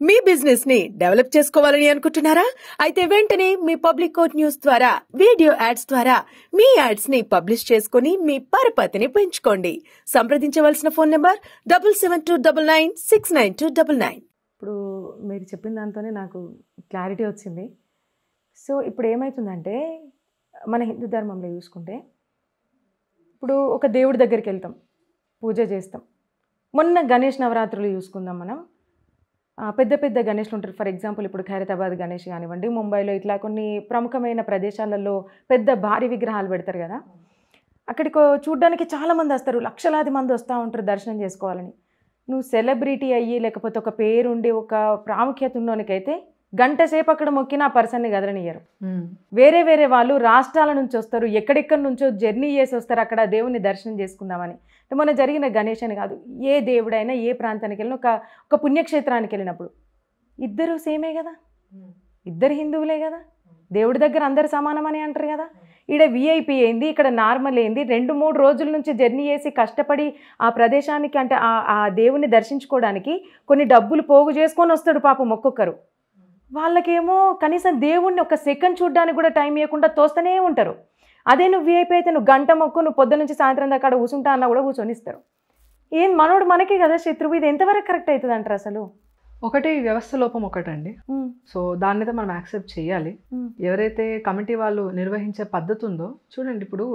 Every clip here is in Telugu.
మీ బిజినెస్ ని డెవలప్ చేసుకోవాలని అనుకుంటున్నారా? అయితే వెంటనే మీ పబ్లిక్ కోట్ న్యూస్ ద్వారా వీడియో యాడ్స్ ద్వారా మీ యాడ్స్ ని పబ్లిష్ చేసుకుని మీ పరపతిని పెంచుకోండి. సంప్రదించవలసిన ఫోన్ నంబర్ 7729969299. ఇప్పుడు మీరు చెప్పిన దాంతోనే నాకు క్లారిటీ వచ్చింది. సో ఇప్పుడు ఏమవుతుందంటే మన హిందూ ధర్మంలో చూసుకుంటే ఇప్పుడు ఒక దేవుడి దగ్గరికి వెళ్తాం, పూజ చేస్తాం. మొన్న గణేష్ నవరాత్రులు చూసుకుందాం మనం. పెద్ద పెద్ద గణేష్లు ఉంటారు. ఫర్ ఎగ్జాంపుల్ ఇప్పుడు ఖైరతాబాద్ గణేష్ కానివ్వండి, ముంబైలో ఇట్లా కొన్ని ప్రముఖమైన ప్రదేశాలలో పెద్ద భారీ విగ్రహాలు పెడతారు కదా. అక్కడికి చూడడానికి చాలామంది వస్తారు, లక్షలాది మంది వస్తూ ఉంటారు దర్శనం చేసుకోవాలని. నువ్వు సెలబ్రిటీ అయ్యి లేకపోతే ఒక పేరుండి ఒక ప్రాముఖ్యత ఉన్నోనికైతే గంట సేపు అక్కడ మొక్కిన ఆ పర్సన్ని కదలనియ్యరు. వేరే వేరే వాళ్ళు రాష్ట్రాల నుంచి వస్తారు, ఎక్కడెక్కడి నుంచో జర్నీ చేసి వస్తారు అక్కడ దేవుని దర్శనం చేసుకుందామని. మొన్న జరిగిన గణేష్ అని కాదు, ఏ దేవుడైనా ఏ ప్రాంతానికి వెళ్ళినా ఒక పుణ్యక్షేత్రానికి వెళ్ళినప్పుడు ఇద్దరు సేమే కదా, ఇద్దరు హిందువులే కదా, దేవుడి దగ్గర అందరు సమానమని అంటారు కదా. ఈడ విఐపి ఏంది, ఇక్కడ నార్మల్ ఏంది, 2-3 రోజుల నుంచి జర్నీ చేసి కష్టపడి ఆ ప్రదేశానికి అంటే ఆ దేవుని దర్శించుకోవడానికి కొన్ని డబ్బులు పోగు చేసుకొని వస్తాడు పాపం ఒక్కొక్కరు. వాళ్ళకేమో కనీసం దేవుణ్ణి ఒక సెకండ్ చూడడానికి కూడా టైం ఇవ్వకుండా తోస్తూనే ఉంటారు. అదే నువ్వు విఐపి అయితే నువ్వు గంట మొక్కు, నువ్వు పొద్దు నుంచి సాయంత్రం దాకా కూర్చుంటా అన్నా కూడా కూర్చొనిస్తారు. ఏం మనోడు మనకే కదా శత్రువు. ఇది ఎంతవరకు కరెక్ట్ అవుతుంది అంటారు అసలు? ఒకటి వ్యవస్థ లోపం ఒకటండి. సో దాన్ని అయితే మనం యాక్సెప్ట్ చేయాలి. ఎవరైతే కమిటీ వాళ్ళు నిర్వహించే పద్ధతి ఉందో చూడండి. ఇప్పుడు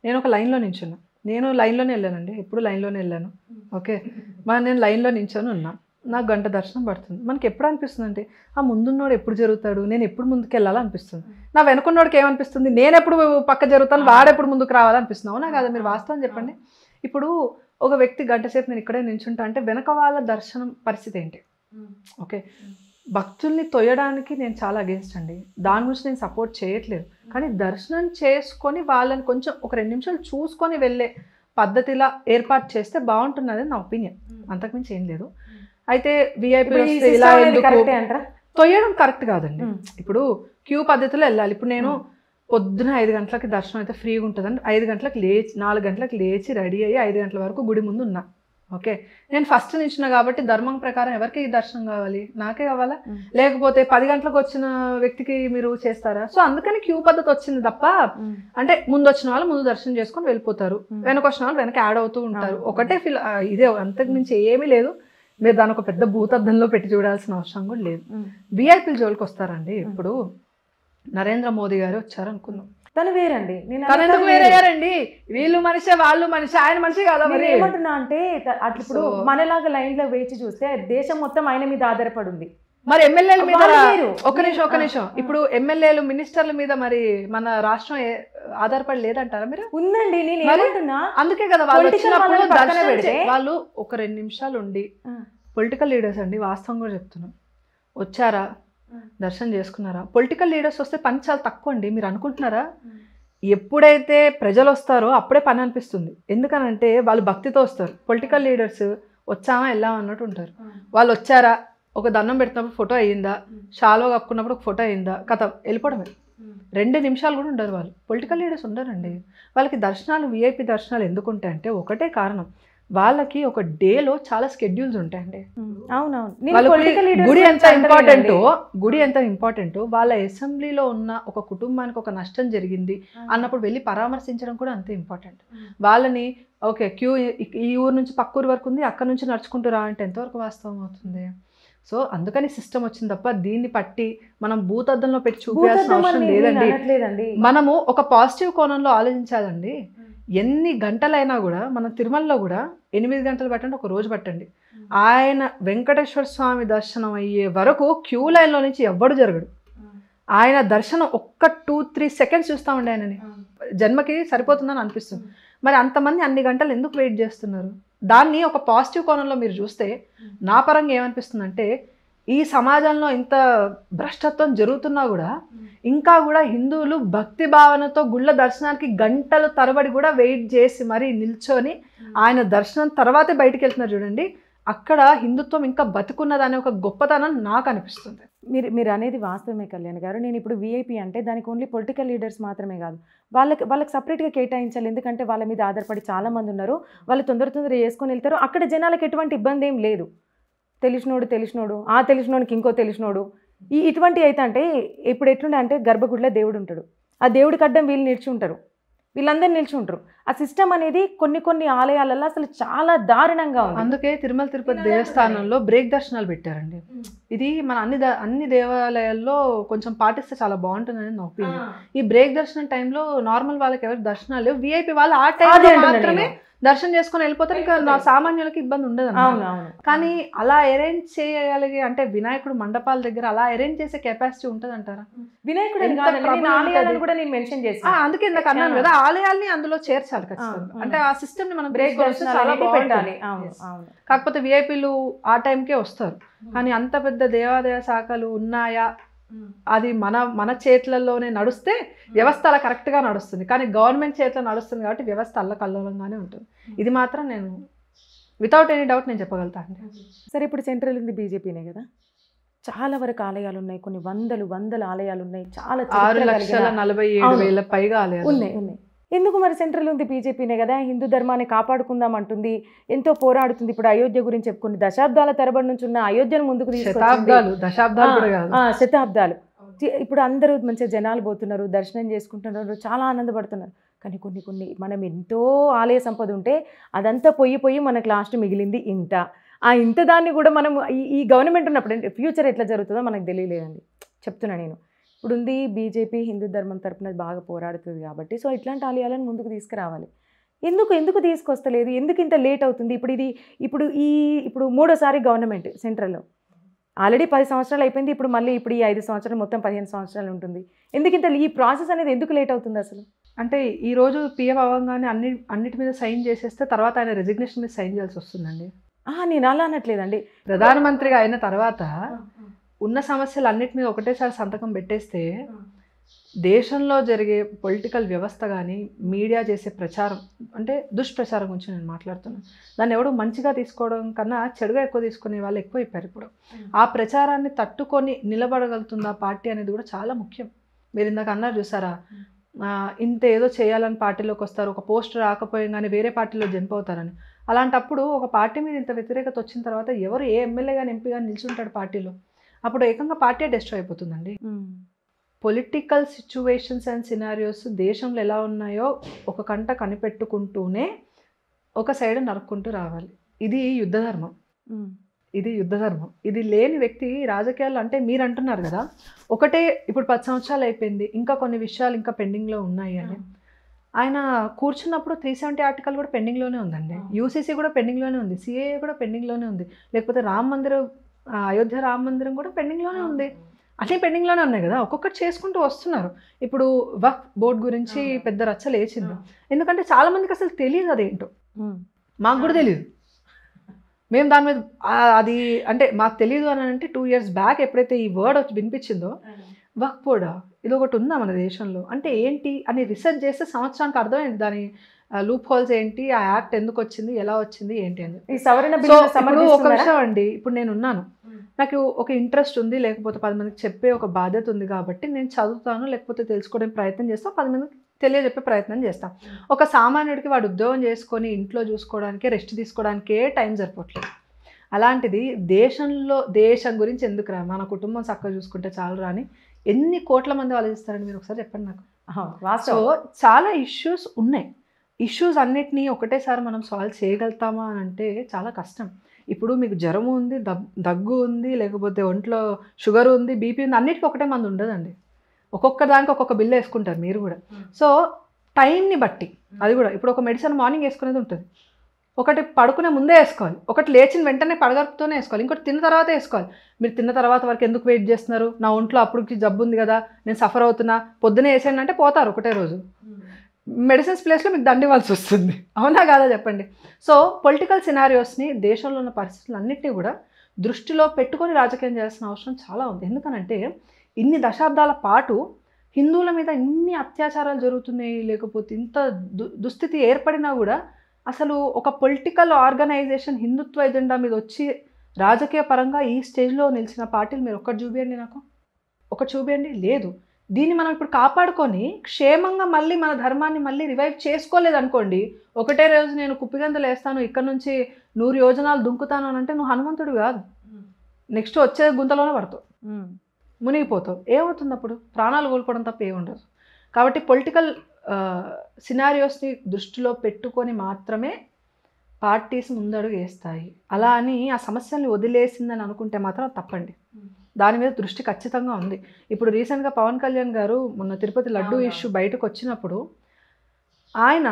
నేను ఒక లైన్లో నించున్నా, నేను లైన్లోనే వెళ్ళానండి, ఎప్పుడు లైన్లోనే వెళ్ళాను. ఓకే, నేను లైన్లో నించొని ఉన్నా, నాకు గంట దర్శనం పడుతుంది. మనకి ఎప్పుడు అనిపిస్తుంది అంటే ఆ ముందున్నోడు ఎప్పుడు జరుగుతాడు, నేను ఎప్పుడు ముందుకు వెళ్ళాలనిపిస్తుంది. నా వెనుకున్నోడికి ఏమనిపిస్తుంది, నేను ఎప్పుడు పక్క జరుగుతాను, వాడెప్పుడు ముందుకు రావాలనిపిస్తుంది. అవునా కదా? మీరు వాస్తవం చెప్పండి. ఇప్పుడు ఒక వ్యక్తి గంట సేపు నేను ఇక్కడే నించుంటా అంటే వెనక వాళ్ళ దర్శనం పరిస్థితి ఏంటి? ఓకే, భక్తుల్ని తొయ్యడానికి నేను చాలా అగేన్స్ట్ అండి, దాని గురించి నేను సపోర్ట్ చేయట్లేదు. కానీ దర్శనం చేసుకొని వాళ్ళని కొంచెం ఒక 2 నిమిషాలు చూసుకొని వెళ్ళే పద్ధతిలా ఏర్పాటు చేస్తే బాగుంటున్నది నా ఒపీనియన్, అంతకుమించి ఏం లేదు. అయితే విఐపీ ఇలా తొయ్యడం కరెక్ట్ కాదండి. ఇప్పుడు క్యూ పద్ధతిలో వెళ్ళాలి. ఇప్పుడు నేను పొద్దున 5 గంటలకి దర్శనం అయితే ఫ్రీగా ఉంటుందని 5 గంటలకు లేచి 4 గంటలకు లేచి రెడీ అయ్యి 5 గంటల వరకు గుడి ముందు ఉన్నా. ఓకే, నేను ఫస్ట్ నించున్నా కాబట్టి ధర్మం ప్రకారం ఎవరికి దర్శనం కావాలి? నాకే కావాలా? లేకపోతే 10 గంటలకు వచ్చిన వ్యక్తికి మీరు చేస్తారా? సో అందుకని క్యూ పద్ధతి వచ్చింది తప్ప, అంటే ముందు వచ్చిన వాళ్ళు ముందు దర్శనం చేసుకొని వెళ్ళిపోతారు, వెనక వచ్చిన వాళ్ళు వెనక యాడ్ అవుతూ ఉంటారు. ఒకటే ఇదే, అంతకు మించి ఏమీ లేదు. మీరు దాని ఒక పెద్ద భూతద్దంలో పెట్టి చూడాల్సిన అవసరం కూడా లేదు. విఐపీల జోలికి వస్తారండి. ఇప్పుడు నరేంద్ర మోదీ గారు వచ్చారు అనుకుందాం, తను వేరండి, తను ఎందుకు వేరయ్యారండి? వీళ్ళు మనిషే, వాళ్ళు మనిషి, ఆయన మనిషి కాదా? మరి ఏమంటున్నా అంటే అట్లా ఇప్పుడు మనలాగా లైన్ లో వేచి చూస్తే దేశం మొత్తం ఆయన మీద ఆధారపడి ఉంది. మరి ఎమ్మెల్యేల మీద ఒక నిమిషం ఇప్పుడు ఎమ్మెల్యేలు మినిస్టర్ల మీద మరి మన రాష్ట్రం ఆధారపడి లేదంటారా మీరు? ఉందండి, నేను ఏమంటున్నా అందుకే కదా వాళ్ళు వాళ్ళు ఒక 2 నిమిషాలు ఉండి, పొలిటికల్ లీడర్స్ అండి, వాస్తవం కూడా చెప్తున్నాం, వచ్చారా దర్శనం చేసుకున్నారా? పొలిటికల్ లీడర్స్ వస్తే పని చాలా తక్కువ అండి, మీరు అనుకుంటున్నారా? ఎప్పుడైతే ప్రజలు వస్తారో అప్పుడే పని అనిపిస్తుంది. ఎందుకనంటే వాళ్ళు భక్తితో వస్తారు. పొలిటికల్ లీడర్స్ వచ్చామా వెళ్ళామా అన్నట్టు ఉంటారు. వాళ్ళు వచ్చారా, ఒక దండం పెడుతున్నప్పుడు ఫోటో అయ్యిందా, షాలో కప్పుకున్నప్పుడు ఒక ఫోటో అయ్యిందా, కథ వెళ్ళిపోవడమే. 2 నిమిషాలు కూడా ఉండరు వాళ్ళు. పొలిటికల్ లీడర్స్ ఉండరండి. వాళ్ళకి దర్శనాలు, విఐపి దర్శనాలు ఎందుకు ఉంటాయంటే ఒకటే కారణం, వాళ్ళకి ఒక డేలో చాలా స్కెడ్యూల్స్ ఉంటాయండి. గుడి ఎంత ఇంపార్టెంటో వాళ్ళ అసెంబ్లీలో ఉన్న ఒక కుటుంబానికి ఒక నష్టం జరిగింది అన్నప్పుడు వెళ్ళి పరామర్శించడం కూడా అంతే ఇంపార్టెంట్. వాళ్ళని ఓకే క్యూ ఈ ఊరు నుంచి పక్క ఊరు వరకు ఉంది, అక్కడ నుంచి నడుచుకుంటూ రా అంటే ఎంతవరకు వాస్తవం అవుతుంది? సో అందుకని సిస్టమ్ వచ్చింది తప్ప దీన్ని పట్టి మనం భూతద్దంలో పెట్టి చూపించాల్సిన అవసరం లేదండి. మనము ఒక పాజిటివ్ కోణంలో ఆలోచించాలండి. ఎన్ని గంటలైనా కూడా మనం తిరుమలలో కూడా 8 గంటలు పట్టండి, ఒక రోజు పట్టండి, ఆయన వెంకటేశ్వర స్వామి దర్శనం అయ్యే వరకు క్యూ లైన్లో నుంచి ఎవ్వడు జరగడు. ఆయన దర్శనం ఒక్క 2-3 సెకండ్స్ చూస్తామండి, ఆయనని జన్మకి సరిపోతుందని అనిపిస్తుంది. మరి అంతమంది అన్ని గంటలు ఎందుకు వెయిట్ చేస్తున్నారు? దాన్ని ఒక పాజిటివ్ కోణంలో మీరు చూస్తే నా పరంగా ఏమనిపిస్తుందంటే, ఈ సమాజంలో ఇంత భ్రష్టత్వం జరుగుతున్నా కూడా ఇంకా కూడా హిందువులు భక్తి భావనతో గుళ్ళ దర్శనానికి గంటల తరబడి కూడా వెయిట్ చేసి మరీ నిల్చొని ఆయన దర్శనం తర్వాతే బయటికి వెళ్తున్నారు చూడండి. అక్కడ హిందుత్వం ఇంకా బతుకున్నదనే ఒక గొప్పతనం నాకు అనిపిస్తుంది. మీరు అనేది వాస్తవమే కళ్యాణ్ గారు. నేను ఇప్పుడు విఐపి అంటే దానికి ఓన్లీ పొలిటికల్ లీడర్స్ మాత్రమే కాదు, వాళ్ళకి సపరేట్గా కేటాయించాలి. ఎందుకంటే వాళ్ళ మీద ఆధారపడి చాలామంది ఉన్నారు. వాళ్ళు తొందర చేసుకొని వెళ్తారు. అక్కడ జనాలకు ఎటువంటి ఇబ్బంది ఏం లేదు. తెలిసినోడు ఆ తెలిసినోడికి ఇంకో తెలిసినోడు ఇటువంటి అయితే అంటే ఇప్పుడు ఎట్లుండే అంటే గర్భగుడిలో దేవుడు ఉంటాడు, ఆ దేవుడికి అడ్డం వీళ్ళు నిలిచి ఉంటారు, వీళ్ళందరూ నిలిచి ఉంటారు. ఆ సిస్టమ్ అనేది కొన్ని ఆలయాలలో అసలు చాలా దారుణంగా ఉంది. అందుకే తిరుమల తిరుపతి దేవస్థానంలో బ్రేక్ దర్శనాలు పెట్టారండి. ఇది మన అన్ని దేవాలయాల్లో కొంచెం పాటిస్తే చాలా బాగుంటుందని నా ఒపీనియన్. ఈ బ్రేక్ దర్శనం టైంలో నార్మల్ వాళ్ళకి ఎవరికి దర్శనాలు లేవు, విఐపి వాళ్ళు ఆ టైంలో మాత్రమే దర్శనం చేసుకొని వెళ్ళిపోతారు. ఇంకా నా సామాన్యులకి ఇబ్బంది ఉండదు. కానీ అలా అరేంజ్ చేయగలిగే అంటే వినాయకుడు మండపాల దగ్గర అలా అరేంజ్ చేసే కెపాసిటీ ఉంటుంది అంటారా? వినాయకుడు కూడా నేను మెన్షన్ చేస్తాను, అందుకే నాకు అన్నాను కదా ఆలయాల్ని అందులో చేర్చాలి ఖచ్చితంగా. అంటే ఆ సిస్టమ్ ని మనం బ్రేక్ చాలా పెట్టాలి. కాకపోతే విఐపీలు ఆ టైంకే వస్తారు. కానీ అంత పెద్ద దేవాదాయ శాఖలు ఉన్నాయా, అది మన చేతులలోనే నడుస్తే వ్యవస్థ అలా కరెక్ట్గా నడుస్తుంది. కానీ గవర్నమెంట్ చేతిలో నడుస్తుంది కాబట్టి వ్యవస్థ అల్లకల్లోలంగానే ఉంటుంది. ఇది మాత్రం నేను వితౌట్ ఎనీ డౌట్ నేను చెప్పగలుగుతాను. సరే, ఇప్పుడు సెంట్రల్ ఉంది బీజేపీనే కదా, చాలా వరకు ఆలయాలు ఉన్నాయి, కొన్ని వందల ఆలయాలు ఉన్నాయి, చాలా 6,47,000 పైగా ఆలయాలు ఉన్నాయి. ఎందుకు మరి సెంట్రల్ ఉంది బీజేపీనే కదా, హిందూ ధర్మాన్ని కాపాడుకుందాం అంటుంది, ఎంతో పోరాడుతుంది. ఇప్పుడు అయోధ్య గురించి చెప్పుకుని దశాబ్దాల తరబడి నుంచి ఉన్న అయోధ్యను ముందుకు శతాబ్దాలు ఇప్పుడు అందరూ మంచిగా జనాలు పోతున్నారు, దర్శనం చేసుకుంటున్నారు, చాలా ఆనందపడుతున్నారు. కానీ కొన్ని మనం ఎంతో ఆలయ సంపద ఉంటే అదంతా పోయి మనకు లాస్ట్ మిగిలింది ఇంత దాన్ని కూడా మనం ఈ గవర్నమెంట్ ఉన్నప్పుడు అంటే ఫ్యూచర్ ఎట్లా జరుగుతుందో మనకు తెలియలేదండి. చెప్తున్నా నేను, ఇప్పుడు ఉంది బీజేపీ హిందూ ధర్మం తరపున బాగా పోరాడుతుంది కాబట్టి, సో ఇట్లాంటి ఆలయాలను ముందుకు తీసుకురావాలి. ఎందుకు తీసుకొస్తలేదు, ఎందుకు ఇంత లేట్ అవుతుంది? ఇప్పుడు మూడోసారి గవర్నమెంట్ సెంట్రల్లో ఆల్రెడీ 10 సంవత్సరాలు అయిపోయింది, ఇప్పుడు ఈ 5 సంవత్సరాలు మొత్తం 15 సంవత్సరాలు ఉంటుంది. ఈ ప్రాసెస్ అనేది ఎందుకు లేట్ అవుతుంది అసలు? అంటే ఈ రోజు పిఎం అవ్వగానే అన్నిటి మీద సైన్ చేసేస్తే తర్వాత ఆయన రెసిగ్నేషన్ మీద సైన్ చేయాల్సి వస్తుందండి. నేను అలా అనట్లేదండి. ప్రధానమంత్రిగా అయిన తర్వాత ఉన్న సమస్యలు అన్నిటి మీద ఒకటేసారి సంతకం పెట్టేస్తే దేశంలో జరిగే పొలిటికల్ వ్యవస్థ కానీ మీడియా చేసే ప్రచారం అంటే దుష్ప్రచారం గురించి నేను మాట్లాడుతున్నాను. దాన్ని ఎవడు మంచిగా తీసుకోవడం కన్నా చెడుగా ఎక్కువ తీసుకునే వాళ్ళు ఎక్కువైపోయారు. ఇప్పుడు ఆ ప్రచారాన్ని తట్టుకొని నిలబడగలుగుతుంది ఆ పార్టీ అనేది కూడా చాలా ముఖ్యం. మీరు ఇందాక అన్నారు చూసారా, ఇంత ఏదో చేయాలని పార్టీలోకి వస్తారు, ఒక పోస్ట్ రాకపోయిగానే వేరే పార్టీలో జంప్ అవుతారని. అలాంటప్పుడు ఒక పార్టీ మీద ఇంత వ్యతిరేకత వచ్చిన తర్వాత ఎవరు ఏ ఎమ్మెల్యే కానీ ఎంపీ కానీ నిల్చుంటాడు పార్టీలో, అప్పుడు ఏకంగా పార్టీ డిస్ట్రాయ్ అయిపోతుందండి. పొలిటికల్ సిచ్యువేషన్స్ అండ్ సినారియోస్ దేశంలో ఎలా ఉన్నాయో ఒక కంట కనిపెట్టుకుంటూనే ఒక సైడ్ నరుక్కుంటూ రావాలి. ఇది యుద్ధ ధర్మం. ఇది లేని వ్యక్తి రాజకీయాలు అంటే మీరు అంటున్నారు కదా, ఒకటే ఇప్పుడు 10 సంవత్సరాలు అయిపోయింది, ఇంకా కొన్ని విషయాలు ఇంకా పెండింగ్లో ఉన్నాయి అని. ఆయన కూర్చున్నప్పుడు 370 ఆర్టికల్ కూడా పెండింగ్లోనే ఉందండి, యూసీసీ కూడా పెండింగ్లోనే ఉంది, సిఏఏ కూడా పెండింగ్లోనే ఉంది, లేకపోతే అయోధ్య రామ మందిరం కూడా పెండింగ్లోనే ఉంది. అన్నీ పెండింగ్లోనే ఉన్నాయి కదా, ఒక్కొక్కటి చేసుకుంటూ వస్తున్నారు. ఇప్పుడు వక్ఫ్ బోర్డు గురించి పెద్ద రచ్చ లేచింది, ఎందుకంటే చాలామందికి అసలు తెలియదు అదేంటో. మాకు కూడా తెలియదు, మేము దాని మీద అది అంటే మాకు తెలియదు అని అంటే 2 years బ్యాక్ ఎప్పుడైతే ఈ వర్డ్ వచ్చి వినిపించిందో వక్ఫ్ బోర్డా ఇది ఒకటి ఉందా మన దేశంలో అంటే ఏంటి అని రీసెర్చ్ చేస్తే సంవత్సరానికి అర్థమైంది దాని లూప్ హోల్స్ ఏంటి, ఆ యాక్ట్ ఎందుకు వచ్చింది, ఎలా వచ్చింది ఏంటి అని. ఒక విషయం అండి, ఇప్పుడు నేను ఉన్నాను, నాకు ఒక ఇంట్రెస్ట్ ఉంది, లేకపోతే 10 మందికి చెప్పే ఒక బాధ్యత ఉంది కాబట్టి నేను చదువుతాను, లేకపోతే తెలుసుకోవడం ప్రయత్నం చేస్తాను, 10 మందికి తెలియజెప్పే ప్రయత్నం చేస్తాం. ఒక సామాన్యుడికి వాడు ఉద్యోగం చేసుకొని ఇంట్లో చూసుకోవడానికి రెస్ట్ తీసుకోవడానికే టైం సరిపోవట్లేదు. అలాంటిది దేశం గురించి ఎందుకురా, మన కుటుంబం చక్కగా చూసుకుంటే చాలు రాని ఎన్ని కోట్ల మంది ఆలోచిస్తారని మీరు ఒకసారి చెప్పండి నాకు. సో చాలా ఇష్యూస్ ఉన్నాయి. ఇష్యూస్ అన్నిటినీ ఒకటేసారి మనం సాల్వ్ చేయగలుగుతామా అని అంటే చాలా కష్టం. ఇప్పుడు మీకు జ్వరం ఉంది, దగ్గు ఉంది, లేకపోతే ఒంట్లో షుగర్ ఉంది, బీపీ ఉంది, అన్నిటికీ ఒకటే మందు ఉండదండి. ఒక్కొక్క దానికి ఒక్కొక్క బిల్లు వేసుకుంటారు మీరు కూడా. సో టైంని బట్టి అది కూడా, ఇప్పుడు ఒక మెడిసిన్ మార్నింగ్ వేసుకునేది ఉంటుంది, ఒకటి పడుకునే ముందే వేసుకోవాలి, ఒకటి లేచిన వెంటనే పడగలుపుతూనే వేసుకోవాలి, ఇంకోటి తిన్న తర్వాత వేసుకోవాలి. మీరు తిన్న తర్వాత వరకు ఎందుకు వెయిట్ చేస్తున్నారు, నా ఒంట్లో అప్పటికి జబ్బు ఉంది కదా, నేను సఫర్ అవుతున్నా, పొద్దునే వేసేయండి అంటే పోతారు ఒకటే రోజు. మెడిసిన్స్ ప్లేస్లో మీకు దండ ఇవ్వాల్సి వస్తుంది, అవునా కాదా చెప్పండి. సో పొలిటికల్ సినారియోస్ని, దేశంలో ఉన్న పరిస్థితులు అన్నింటినీ కూడా దృష్టిలో పెట్టుకొని రాజకీయం చేయాల్సిన అవసరం చాలా ఉంది. ఎందుకనంటే ఇన్ని దశాబ్దాల పాటు హిందువుల మీద ఇన్ని అత్యాచారాలు జరుగుతున్నాయి, లేకపోతే ఇంత దుస్థితి ఏర్పడినా కూడా అసలు ఒక పొలిటికల్ ఆర్గనైజేషన్ హిందుత్వ ఎజెండా మీద వచ్చి రాజకీయ పరంగా ఈ స్టేజ్లో నిలిచిన పార్టీలు మీరు ఒక్కటి చూపియండి, నాకు ఒకటి చూపియండి. లేదు. దీన్ని మనం ఇప్పుడు కాపాడుకొని క్షేమంగా మళ్ళీ మన ధర్మాన్ని మళ్ళీ రివైవ్ చేసుకోలేదు అనుకోండి, ఒకటే రోజు నేను కుప్పిగంతులు వేస్తాను, ఇక్కడ నుంచి 100 యోజనాలు దుంకుతాను అని అంటే నువ్వు హనుమంతుడు కాదు. నెక్స్ట్ వచ్చే గుంతలోనే పడతావు, మునిగిపోతావు. ఏమవుతుంది అప్పుడు? ప్రాణాలు కోల్పోవడం తప్ప ఏముండదు. కాబట్టి పొలిటికల్ సినారియోస్ని దృష్టిలో పెట్టుకొని మాత్రమే పార్టీస్ ముందడుగు వేస్తాయి. అలా అని ఆ సమస్యల్ని వదిలేసిందని అనుకుంటే మాత్రం తప్పండి. దాని మీద దృష్టి ఖచ్చితంగా ఉంది. ఇప్పుడు రీసెంట్గా పవన్ కళ్యాణ్ గారు మొన్న తిరుపతి లడ్డూ ఇష్యూ బయటకు వచ్చినప్పుడు ఆయన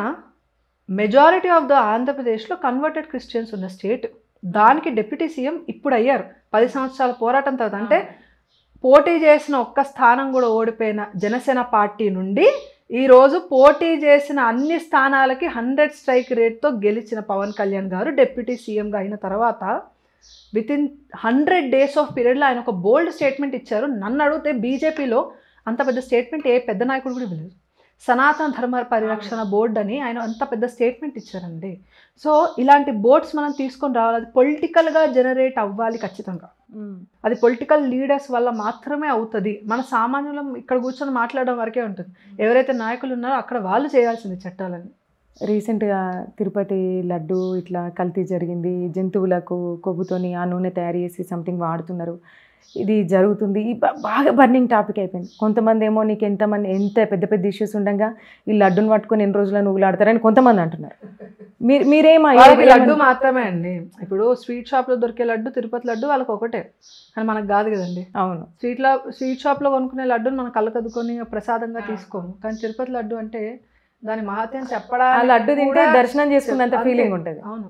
మెజారిటీ ఆఫ్ ద ఆంధ్రప్రదేశ్లో కన్వర్టెడ్ క్రిస్టియన్స్ ఉన్న స్టేట్, దానికి డిప్యూటీ సీఎం ఇప్పుడు అయ్యారు 10 సంవత్సరాల పోరాటం తర్వాత. అంటే పోటీ చేసిన ఒక్క స్థానం కూడా ఓడిపోయిన జనసేన పార్టీ నుండి ఈరోజు పోటీ చేసిన అన్ని స్థానాలకి 100 స్ట్రైక్ రేట్తో గెలిచిన పవన్ కళ్యాణ్ గారు డిప్యూటీ సీఎంగా అయిన తర్వాత వితిన్ 100 days ఆఫ్ పీరియడ్లో ఆయన ఒక బోల్డ్ స్టేట్మెంట్ ఇచ్చారు. నన్ను అడిగితే బీజేపీలో అంత పెద్ద స్టేట్మెంట్ ఏ పెద్ద నాయకుడు కూడా ఇవ్వలేదు. సనాతన ధర్మ పరిరక్షణ బోర్డు అని ఆయన అంత పెద్ద స్టేట్మెంట్ ఇచ్చారండి. సో ఇలాంటి బోర్డ్స్ మనం తీసుకొని రావాలి. అది పొలిటికల్గా జనరేట్ అవ్వాలి ఖచ్చితంగా. అది పొలిటికల్ లీడర్స్ వల్ల మాత్రమే అవుతుంది. మన సామాన్యులం ఇక్కడ కూర్చొని మాట్లాడడం వరకే ఉంటుంది. ఎవరైతే నాయకులు ఉన్నారో అక్కడ వాళ్ళు చేయాల్సింది చట్టాలని. రీసెంట్గా తిరుపతి లడ్డు ఇట్లా కల్తీ జరిగింది, జంతువులకు కొవ్వుతోని ఆ నూనె తయారు చేసి సంథింగ్ వాడుతున్నారు, ఇది జరుగుతుంది. బాగా బర్నింగ్ టాపిక్ అయిపోయింది. కొంతమంది ఏమో నీకు ఎంత పెద్ద పెద్ద ఇష్యూస్ ఉండగా ఈ లడ్డును పట్టుకొని ఎన్ని రోజులు నువ్వులు ఆడతారని కొంతమంది అంటున్నారు. మీరేమో లడ్డు మాత్రమే అండి. ఇప్పుడు స్వీట్ షాప్లో దొరికే లడ్డు తిరుపతి లడ్డు వాళ్ళకి ఒకటే, కానీ మనకు కాదు కదండి. అవును, స్వీట్ షాప్లో కొనుక్కునే లడ్డుని మనం కళ్ళకద్దుకొని ప్రసాదంగా తీసుకోము. కానీ తిరుపతి లడ్డు అంటే దాని మహత్యం చెప్పడానికి, లడ్డు తింటే దర్శనం చేసుకున్నంత ఫీలింగ్ ఉంటుంది. అవును,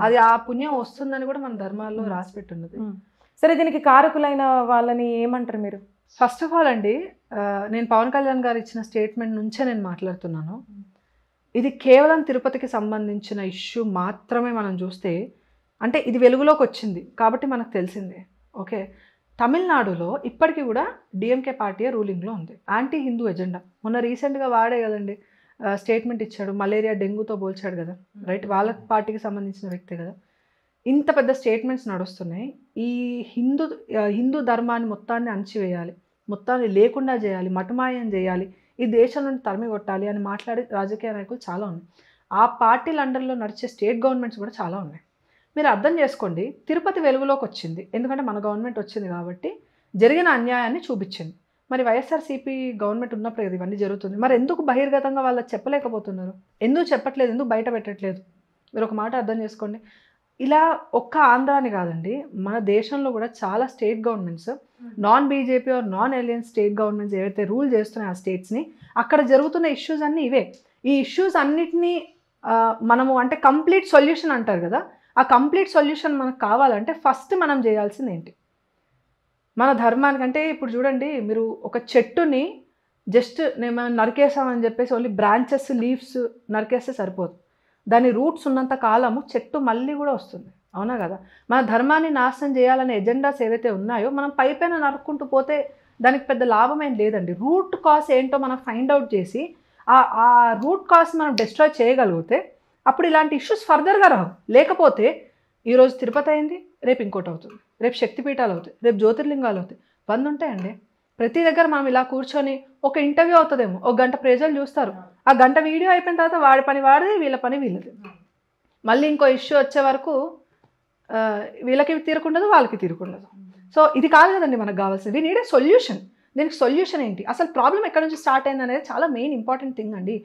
అది ఆ పుణ్యం వస్తుందని కూడా మన ధర్మాల్లో రాసిపెట్టి ఉన్నది. సరే, దీనికి కారకులైన వాళ్ళని ఏమంటారు మీరు? ఫస్ట్ ఆఫ్ ఆల్ అండి, నేను పవన్ కళ్యాణ్ గారు ఇచ్చిన స్టేట్మెంట్ నుంచే నేను మాట్లాడుతున్నాను. ఇది కేవలం తిరుపతికి సంబంధించిన ఇష్యూ మాత్రమే మనం చూస్తే, అంటే ఇది వెలుగులోకి వచ్చింది కాబట్టి మనకు తెలిసిందే. ఓకే, తమిళనాడులో ఇప్పటికీ కూడా డిఎంకే పార్టీ రూలింగ్లో ఉంది. Anti Hindu agenda. మొన్న రీసెంట్గా వాడే కదండి స్టేట్మెంట్ ఇచ్చాడు, మలేరియా డెంగ్యూతో పోల్చాడు కదా, రైట్? వాళ్ళ పార్టీకి సంబంధించిన వ్యక్తే కదా. ఇంత పెద్ద స్టేట్మెంట్స్ నడుస్తున్నాయి. ఈ హిందూ ధర్మాన్ని మొత్తాన్ని అణచివేయాలి, మొత్తాన్ని లేకుండా చేయాలి, మటుమాయం చేయాలి, ఈ దేశం నుండి తరిమి కొట్టాలి అని మాట్లాడే రాజకీయ నాయకులు చాలా ఉన్నాయి. ఆ పార్టీల అండర్లో నడిచే స్టేట్ గవర్నమెంట్స్ కూడా చాలా ఉన్నాయి. మీరు అర్థం చేసుకోండి, తిరుపతి వెలుగులోకి వచ్చింది ఎందుకంటే మన గవర్నమెంట్ వచ్చింది కాబట్టి జరిగిన అన్యాయాన్ని చూపించింది. మరి వైఎస్ఆర్సీపీ గవర్నమెంట్ ఉన్నప్పుడు కదా ఇవన్నీ జరుగుతుంది. మరి ఎందుకు బహిర్గతంగా వాళ్ళకి చెప్పలేకపోతున్నారు? ఎందుకు చెప్పట్లేదు? ఎందుకు బయట పెట్టట్లేదు? మీరు ఒక మాట అర్థం చేసుకోండి. ఇలా ఒక్క ఆంధ్రాని కాదండి, మన దేశంలో కూడా చాలా state governments, non BJP or non alliance state governments ఏవైతే రూల్ చేస్తున్నాయి ఆ స్టేట్స్ని, అక్కడ జరుగుతున్న ఇష్యూస్ అన్నీ ఇవే. ఈ ఇష్యూస్ అన్నిటినీ మనము అంటే కంప్లీట్ సొల్యూషన్ అంటారు కదా, ఆ కంప్లీట్ సొల్యూషన్ మనకు కావాలంటే ఫస్ట్ మనం చేయాల్సింది ఏంటి? మన ధర్మానికంటే ఇప్పుడు చూడండి, మీరు ఒక చెట్టుని జస్ట్ మనం నరికేసామని చెప్పేసి ఓన్లీ బ్రాంచెస్ లీవ్స్ నరికేస్తే సరిపోదు. దాని రూట్స్ ఉన్నంత కాలము చెట్టు మళ్ళీ కూడా వస్తుంది, అవునా కదా? మన ధర్మాన్ని నాశనం చేయాలనే ఎజెండాస్ ఏవైతే ఉన్నాయో మనం పైపైన నరుక్కుంటూ పోతే దానికి పెద్ద లాభం ఏం లేదండి. రూట్ కాజ్ ఏంటో మనం ఫైండ్ అవుట్ చేసి ఆ రూట్ కాజ్ మనం డిస్ట్రాయ్ చేయగలిగితే అప్పుడు ఇలాంటి ఇష్యూస్ ఫర్దర్గా రావు. లేకపోతే ఈరోజు తిరుపతి అయింది, రేపు ఇంకోటి అవుతుంది, రేపు శక్తిపీఠాలు అవుతాయి, రేపు జ్యోతిర్లింగాలు అవుతాయి, 100 ఉంటాయండి. ప్రతి దగ్గర మనం ఇలా కూర్చొని ఒక ఇంటర్వ్యూ అవుతుందేమో, ఒక గంట ప్రజలు చూస్తారు, ఆ గంట వీడియో అయిపోయిన తర్వాత వాడి పని వాడిది, వీళ్ళ పని వీళ్ళది. మళ్ళీ ఇంకో ఇష్యూ వచ్చే వరకు వీళ్ళకి తీరకుండదు, వాళ్ళకి తీరకుండదు. సో ఇది కాదు కదండి మనకు కావాల్సింది. We need a solution. దీనికి సొల్యూషన్ ఏంటి? అసలు ప్రాబ్లం ఎక్కడి నుంచి స్టార్ట్ అయింది అనేది చాలా మెయిన్ ఇంపార్టెంట్ థింగ్ అండి.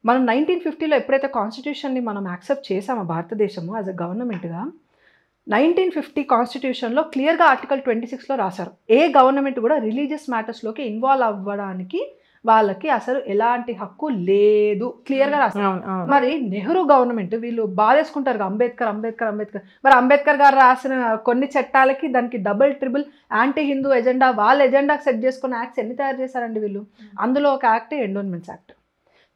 మనం 1950లో ఎప్పుడైతే కాన్స్టిట్యూషన్ని మనం యాక్సెప్ట్ చేసామో భారతదేశము యాజ్ అ గవర్నమెంట్గా, 1950 కాన్స్టిట్యూషన్లో క్లియర్గా ఆర్టికల్ 26లో రాశారు, ఏ గవర్నమెంట్ కూడా రిలీజియస్ మ్యాటర్స్లోకి ఇన్వాల్వ్ అవ్వడానికి వాళ్ళకి అసలు ఎలాంటి హక్కు లేదు, క్లియర్గా రాశారు. మరి నెహ్రూ గవర్నమెంట్ వీళ్ళు బాధేసుకుంటారు అంబేద్కర్. మరి అంబేద్కర్ గారు రాసిన కొన్ని చట్టాలకి దానికి double triple anti Hindu agenda, వాళ్ళ ఎజెండాకి సెట్ చేసుకున్న యాక్ట్స్ ఎన్ని తయారు చేశారండి వీళ్ళు? అందులో ఒక యాక్ట్ ఎండోన్మెంట్స్ యాక్ట్.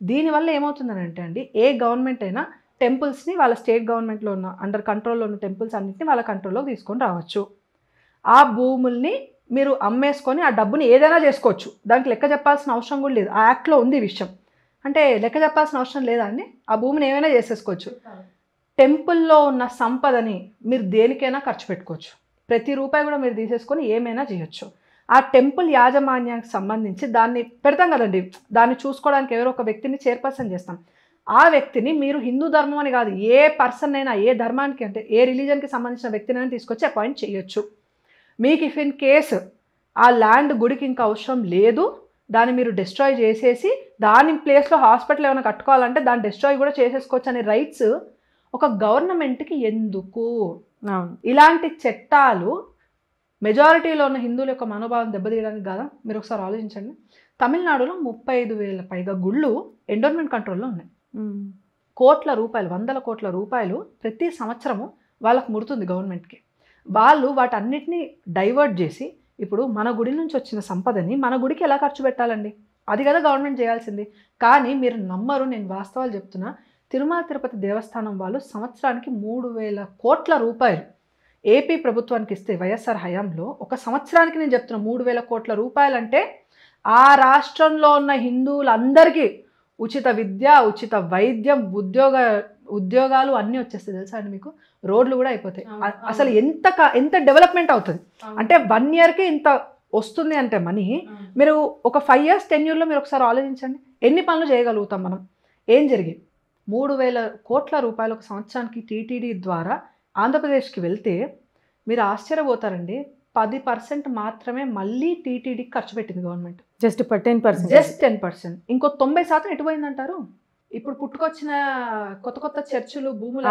దీనివల్ల ఏమవుతుందనంటే అండి, ఏ గవర్నమెంట్ అయినా టెంపుల్స్ని వాళ్ళ స్టేట్ గవర్నమెంట్లో ఉన్న అండర్ కంట్రోల్లో ఉన్న టెంపుల్స్ అన్నింటినీ వాళ్ళ కంట్రోల్లోకి తీసుకొని రావచ్చు. ఆ భూముల్ని మీరు అమ్మేసుకొని ఆ డబ్బుని ఏదైనా చేసుకోవచ్చు, దానికి లెక్క చెప్పాల్సిన అవసరం కూడా లేదు. ఆ యాక్ట్లో ఉంది విషయం. అంటే లెక్క చెప్పాల్సిన అవసరం లేదా అండి? ఆ భూమిని ఏమైనా చేసేసుకోవచ్చు. టెంపుల్లో ఉన్న సంపదని మీరు దేనికైనా ఖర్చు పెట్టుకోవచ్చు, ప్రతి రూపాయి కూడా మీరు తీసేసుకొని ఏమైనా చేయొచ్చు. ఆ టెంపుల్ యాజమాన్యానికి సంబంధించి దాన్ని పెడతాం కదండి, దాన్ని చూసుకోవడానికి ఎవరో ఒక వ్యక్తిని చైర్పర్సన్ చేస్తాం. ఆ వ్యక్తిని మీరు హిందూ ధర్మం అని కాదు, ఏ పర్సన్ అయినా, ఏ ధర్మానికి అంటే ఏ రిలీజన్కి సంబంధించిన వ్యక్తినైనా తీసుకొచ్చి అపాయింట్ చేయొచ్చు. మీకు ఇఫ్ ఇన్ కేసు ఆ ల్యాండ్ గుడికి ఇంకా అవసరం లేదు, దాన్ని మీరు డిస్ట్రాయ్ చేసేసి దాని ప్లేస్లో హాస్పిటల్ ఏమైనా కట్టుకోవాలంటే దాన్ని డిస్ట్రాయ్ కూడా చేసేసుకోవచ్చు అనే రైట్స్ ఒక గవర్నమెంట్కి ఎందుకు? ఇలాంటి చట్టాలు మెజారిటీలో ఉన్న హిందువుల యొక్క మనోభావం దెబ్బతీయడానికి కాదా? మీరు ఒకసారి ఆలోచించండి. తమిళనాడులో 35,000 పైగా గుళ్ళు ఎండోన్మెంట్ కంట్రోల్లో ఉన్నాయి. కోట్ల రూపాయలు, 100 కోట్ల రూపాయలు ప్రతి సంవత్సరము వాళ్ళకు ముడుతుంది గవర్నమెంట్కి. వాళ్ళు వాటన్నిటిని డైవర్ట్ చేసి ఇప్పుడు మన గుడి నుంచి వచ్చిన సంపదని మన గుడికి ఎలా ఖర్చు పెట్టాలండి? అది కదా గవర్నమెంట్ చేయాల్సింది. కానీ మీరు నమ్మరు, నేను వాస్తవాలు చెప్తున్నా. తిరుమల తిరుపతి దేవస్థానం వాళ్ళు సంవత్సరానికి 3,000 కోట్ల రూపాయలు ఏపీ ప్రభుత్వానికి ఇస్తే వైఎస్ఆర్ హయాంలో ఒక సంవత్సరానికి నేను చెప్తున్నా 3,000 కోట్ల రూపాయలు అంటే ఆ రాష్ట్రంలో ఉన్న హిందువులందరికీ ఉచిత విద్య, ఉచిత వైద్యం, ఉద్యోగాలు అన్నీ వచ్చేస్తాయి తెలుసా అండి మీకు? రోడ్లు కూడా అయిపోతాయి. అసలు ఎంత డెవలప్మెంట్ అవుతుంది అంటే 1 ఇయర్కి ఇంత వస్తుంది అంటే మనీ. మీరు ఒక 5 years 10 yearsలో మీరు ఒకసారి ఆలోచించండి ఎన్ని పనులు చేయగలుగుతాం మనం. ఏం జరిగింది? 3,000 కోట్ల రూపాయలు ఒక సంవత్సరానికి టీటీడీ ద్వారా ఆంధ్రప్రదేశ్కి వెళ్తే మీరు ఆశ్చర్యపోతారండి. 10% మాత్రమే మళ్ళీ టీటీడీకి ఖర్చు పెట్టింది గవర్నమెంట్. జస్ట్ 10%. జస్ట్ 10%. ఇంకో 90% ఎటుపోయిందంటారు? ఇప్పుడు పుట్టుకొచ్చిన కొత్త చర్చిలు, భూములు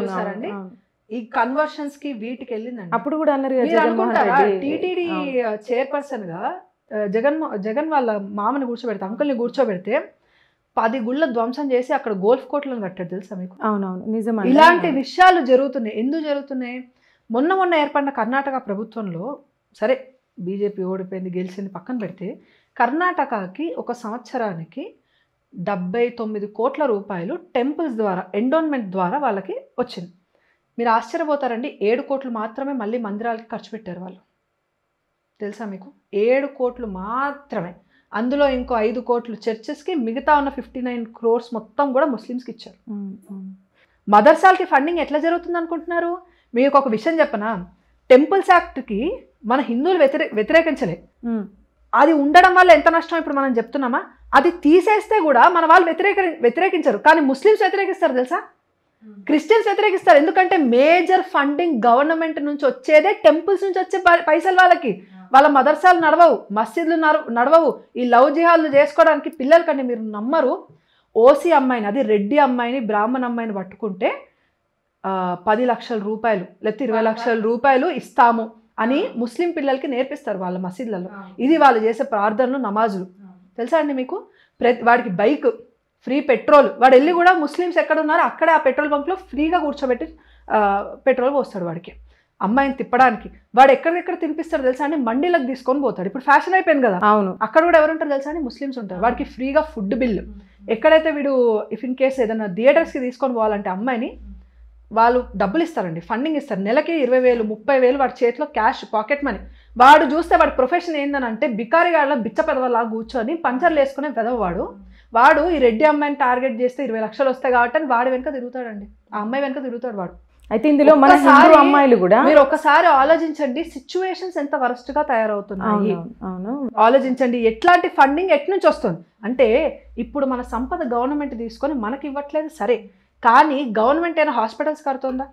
చూసారండి, ఈ కన్వర్షన్స్ కి వీటికి వెళ్ళిందండి. అప్పుడు కూడా అన్నారు టీటీడీ చైర్పర్సన్ గా జగన్ వాళ్ళ మామని కూర్చోబెడితే, అంకుల్ని కూర్చోబెడితే 10 గుళ్ళ ధ్వంసం చేసి అక్కడ గోల్ఫ్ కోర్టులను కట్టాడు తెలుసా మీకు? అవునవును, నిజమే. ఇలాంటి విషయాలు జరుగుతున్నాయి. ఎందుకు జరుగుతున్నాయి? మొన్న ఏర్పడిన కర్ణాటక ప్రభుత్వంలో, సరే బీజేపీ ఓడిపోయింది గెలిచింది పక్కన పెడితే, కర్ణాటకకి ఒక సంవత్సరానికి 79 కోట్ల రూపాయలు టెంపుల్స్ ద్వారా, ఎండోన్మెంట్ ద్వారా వాళ్ళకి వచ్చింది. మీరు ఆశ్చర్యపోతారండి, 7 కోట్లు మాత్రమే మళ్ళీ మందిరాలకి ఖర్చు పెట్టారు వాళ్ళు. తెలుసా మీకు? 7 కోట్లు మాత్రమే. అందులో ఇంకో 5 కోట్లు చర్చెస్కి, మిగతా ఉన్న 59 crores మొత్తం కూడా ముస్లిమ్స్కి ఇచ్చారు. మదర్సాలకి ఫండింగ్ ఎట్లా జరుగుతుంది అనుకుంటున్నారు? మీకు ఒక విషయం చెప్పనా, టెంపుల్స్ యాక్ట్కి మన హిందువులు వ్యతిరేకించలే. అది ఉండడం వల్ల ఎంత నష్టం ఇప్పుడు మనం చెప్తున్నామా? అది తీసేస్తే కూడా మన వాళ్ళు వ్యతిరేకించరు, కానీ ముస్లిమ్స్ వ్యతిరేకిస్తారు తెలుసా? క్రిస్టియన్స్ వ్యతిరేకిస్తారు. ఎందుకంటే మేజర్ ఫండింగ్ గవర్నమెంట్ నుంచి వచ్చేదే టెంపుల్స్ నుంచి వచ్చే పైసలు వాళ్ళకి. వాళ్ళ మదర్సాలు నడవవు, మసీదులు నడవవు. ఈ లవ్ జిహాద్లు చేసుకోవడానికి పిల్లలకండి, మీరు నమ్మరు, ఓసీ అమ్మాయిని, అది రెడ్డి అమ్మాయిని, బ్రాహ్మణ అమ్మాయిని పట్టుకుంటే 10 లక్షల రూపాయలు లేకపోతే 20 లక్షల రూపాయలు ఇస్తాము అని ముస్లిం పిల్లలకి నేర్పిస్తారు వాళ్ళ మసీదులలో. ఇది వాళ్ళు చేసే ప్రార్థనలు, నమాజులు. తెలుసా అండి మీకు? వాడికి బైక్ ఫ్రీ, పెట్రోల్, వాడు వెళ్ళి కూడా ముస్లిమ్స్ ఎక్కడ ఉన్నారో అక్కడే ఆ పెట్రోల్ బంక్లో ఫ్రీగా కూర్చోబెట్టి పెట్రోల్ పోస్తాడు వాడికి, అమ్మాయిని తిప్పడానికి. వాడు ఎక్కడెక్కడ తినిపిస్తాడు తెలుసా అండి? మండీలకు తీసుకొని పోతాడు. ఇప్పుడు ఫ్యాషన్ అయిపోయింది కదా, అక్కడ కూడా ఎవరు ఉంటారు తెలుసా అండి? ముస్లిమ్స్ ఉంటారు. వాడికి ఫ్రీగా ఫుడ్ బిల్లు. ఎక్కడైతే వీడు ఇఫ్ ఇన్ కేసు ఏదైనా థియేటర్స్కి తీసుకొని పోవాలంటే అమ్మాయిని వాళ్ళు డబ్బులు ఇస్తారండి, ఫండింగ్ ఇస్తారు. నెలకి 20,000 30,000 వాడి చేతిలో క్యాష్, పాకెట్ మనీ. వాడు చూస్తే వాడి ప్రొఫెషన్ ఏందని అంటే బికారిగాళ్ళ బిచ్చ పెదవలా కూర్చొని పంచర్లు వేసుకునే పెదవవాడు. వాడు ఈ రెడ్డి అమ్మాయిని టార్గెట్ చేస్తే 20 లక్షలు వస్తాయి కాబట్టి వాడి వెనక తిరుగుతాడండి, ఆ అమ్మాయి వెనక తిరుగుతాడు వాడు. అయితే ఇందులో మన హిందూ అమ్మాయిలు కూడా మీరు ఒకసారి ఆలోచించండి, సిచ్యువేషన్స్ ఎంత వరస్ట్ గా తయారవుతున్నాయి. ఆలోచించండి, ఎట్లాంటి ఫండింగ్ ఎటు నుంచి వస్తుంది అంటే, ఇప్పుడు మన సంపద గవర్నమెంట్ తీసుకొని మనకి ఇవ్వట్లేదు సరే, కానీ గవర్నమెంట్ ఏమైనా హాస్పిటల్స్ కడుతుందా?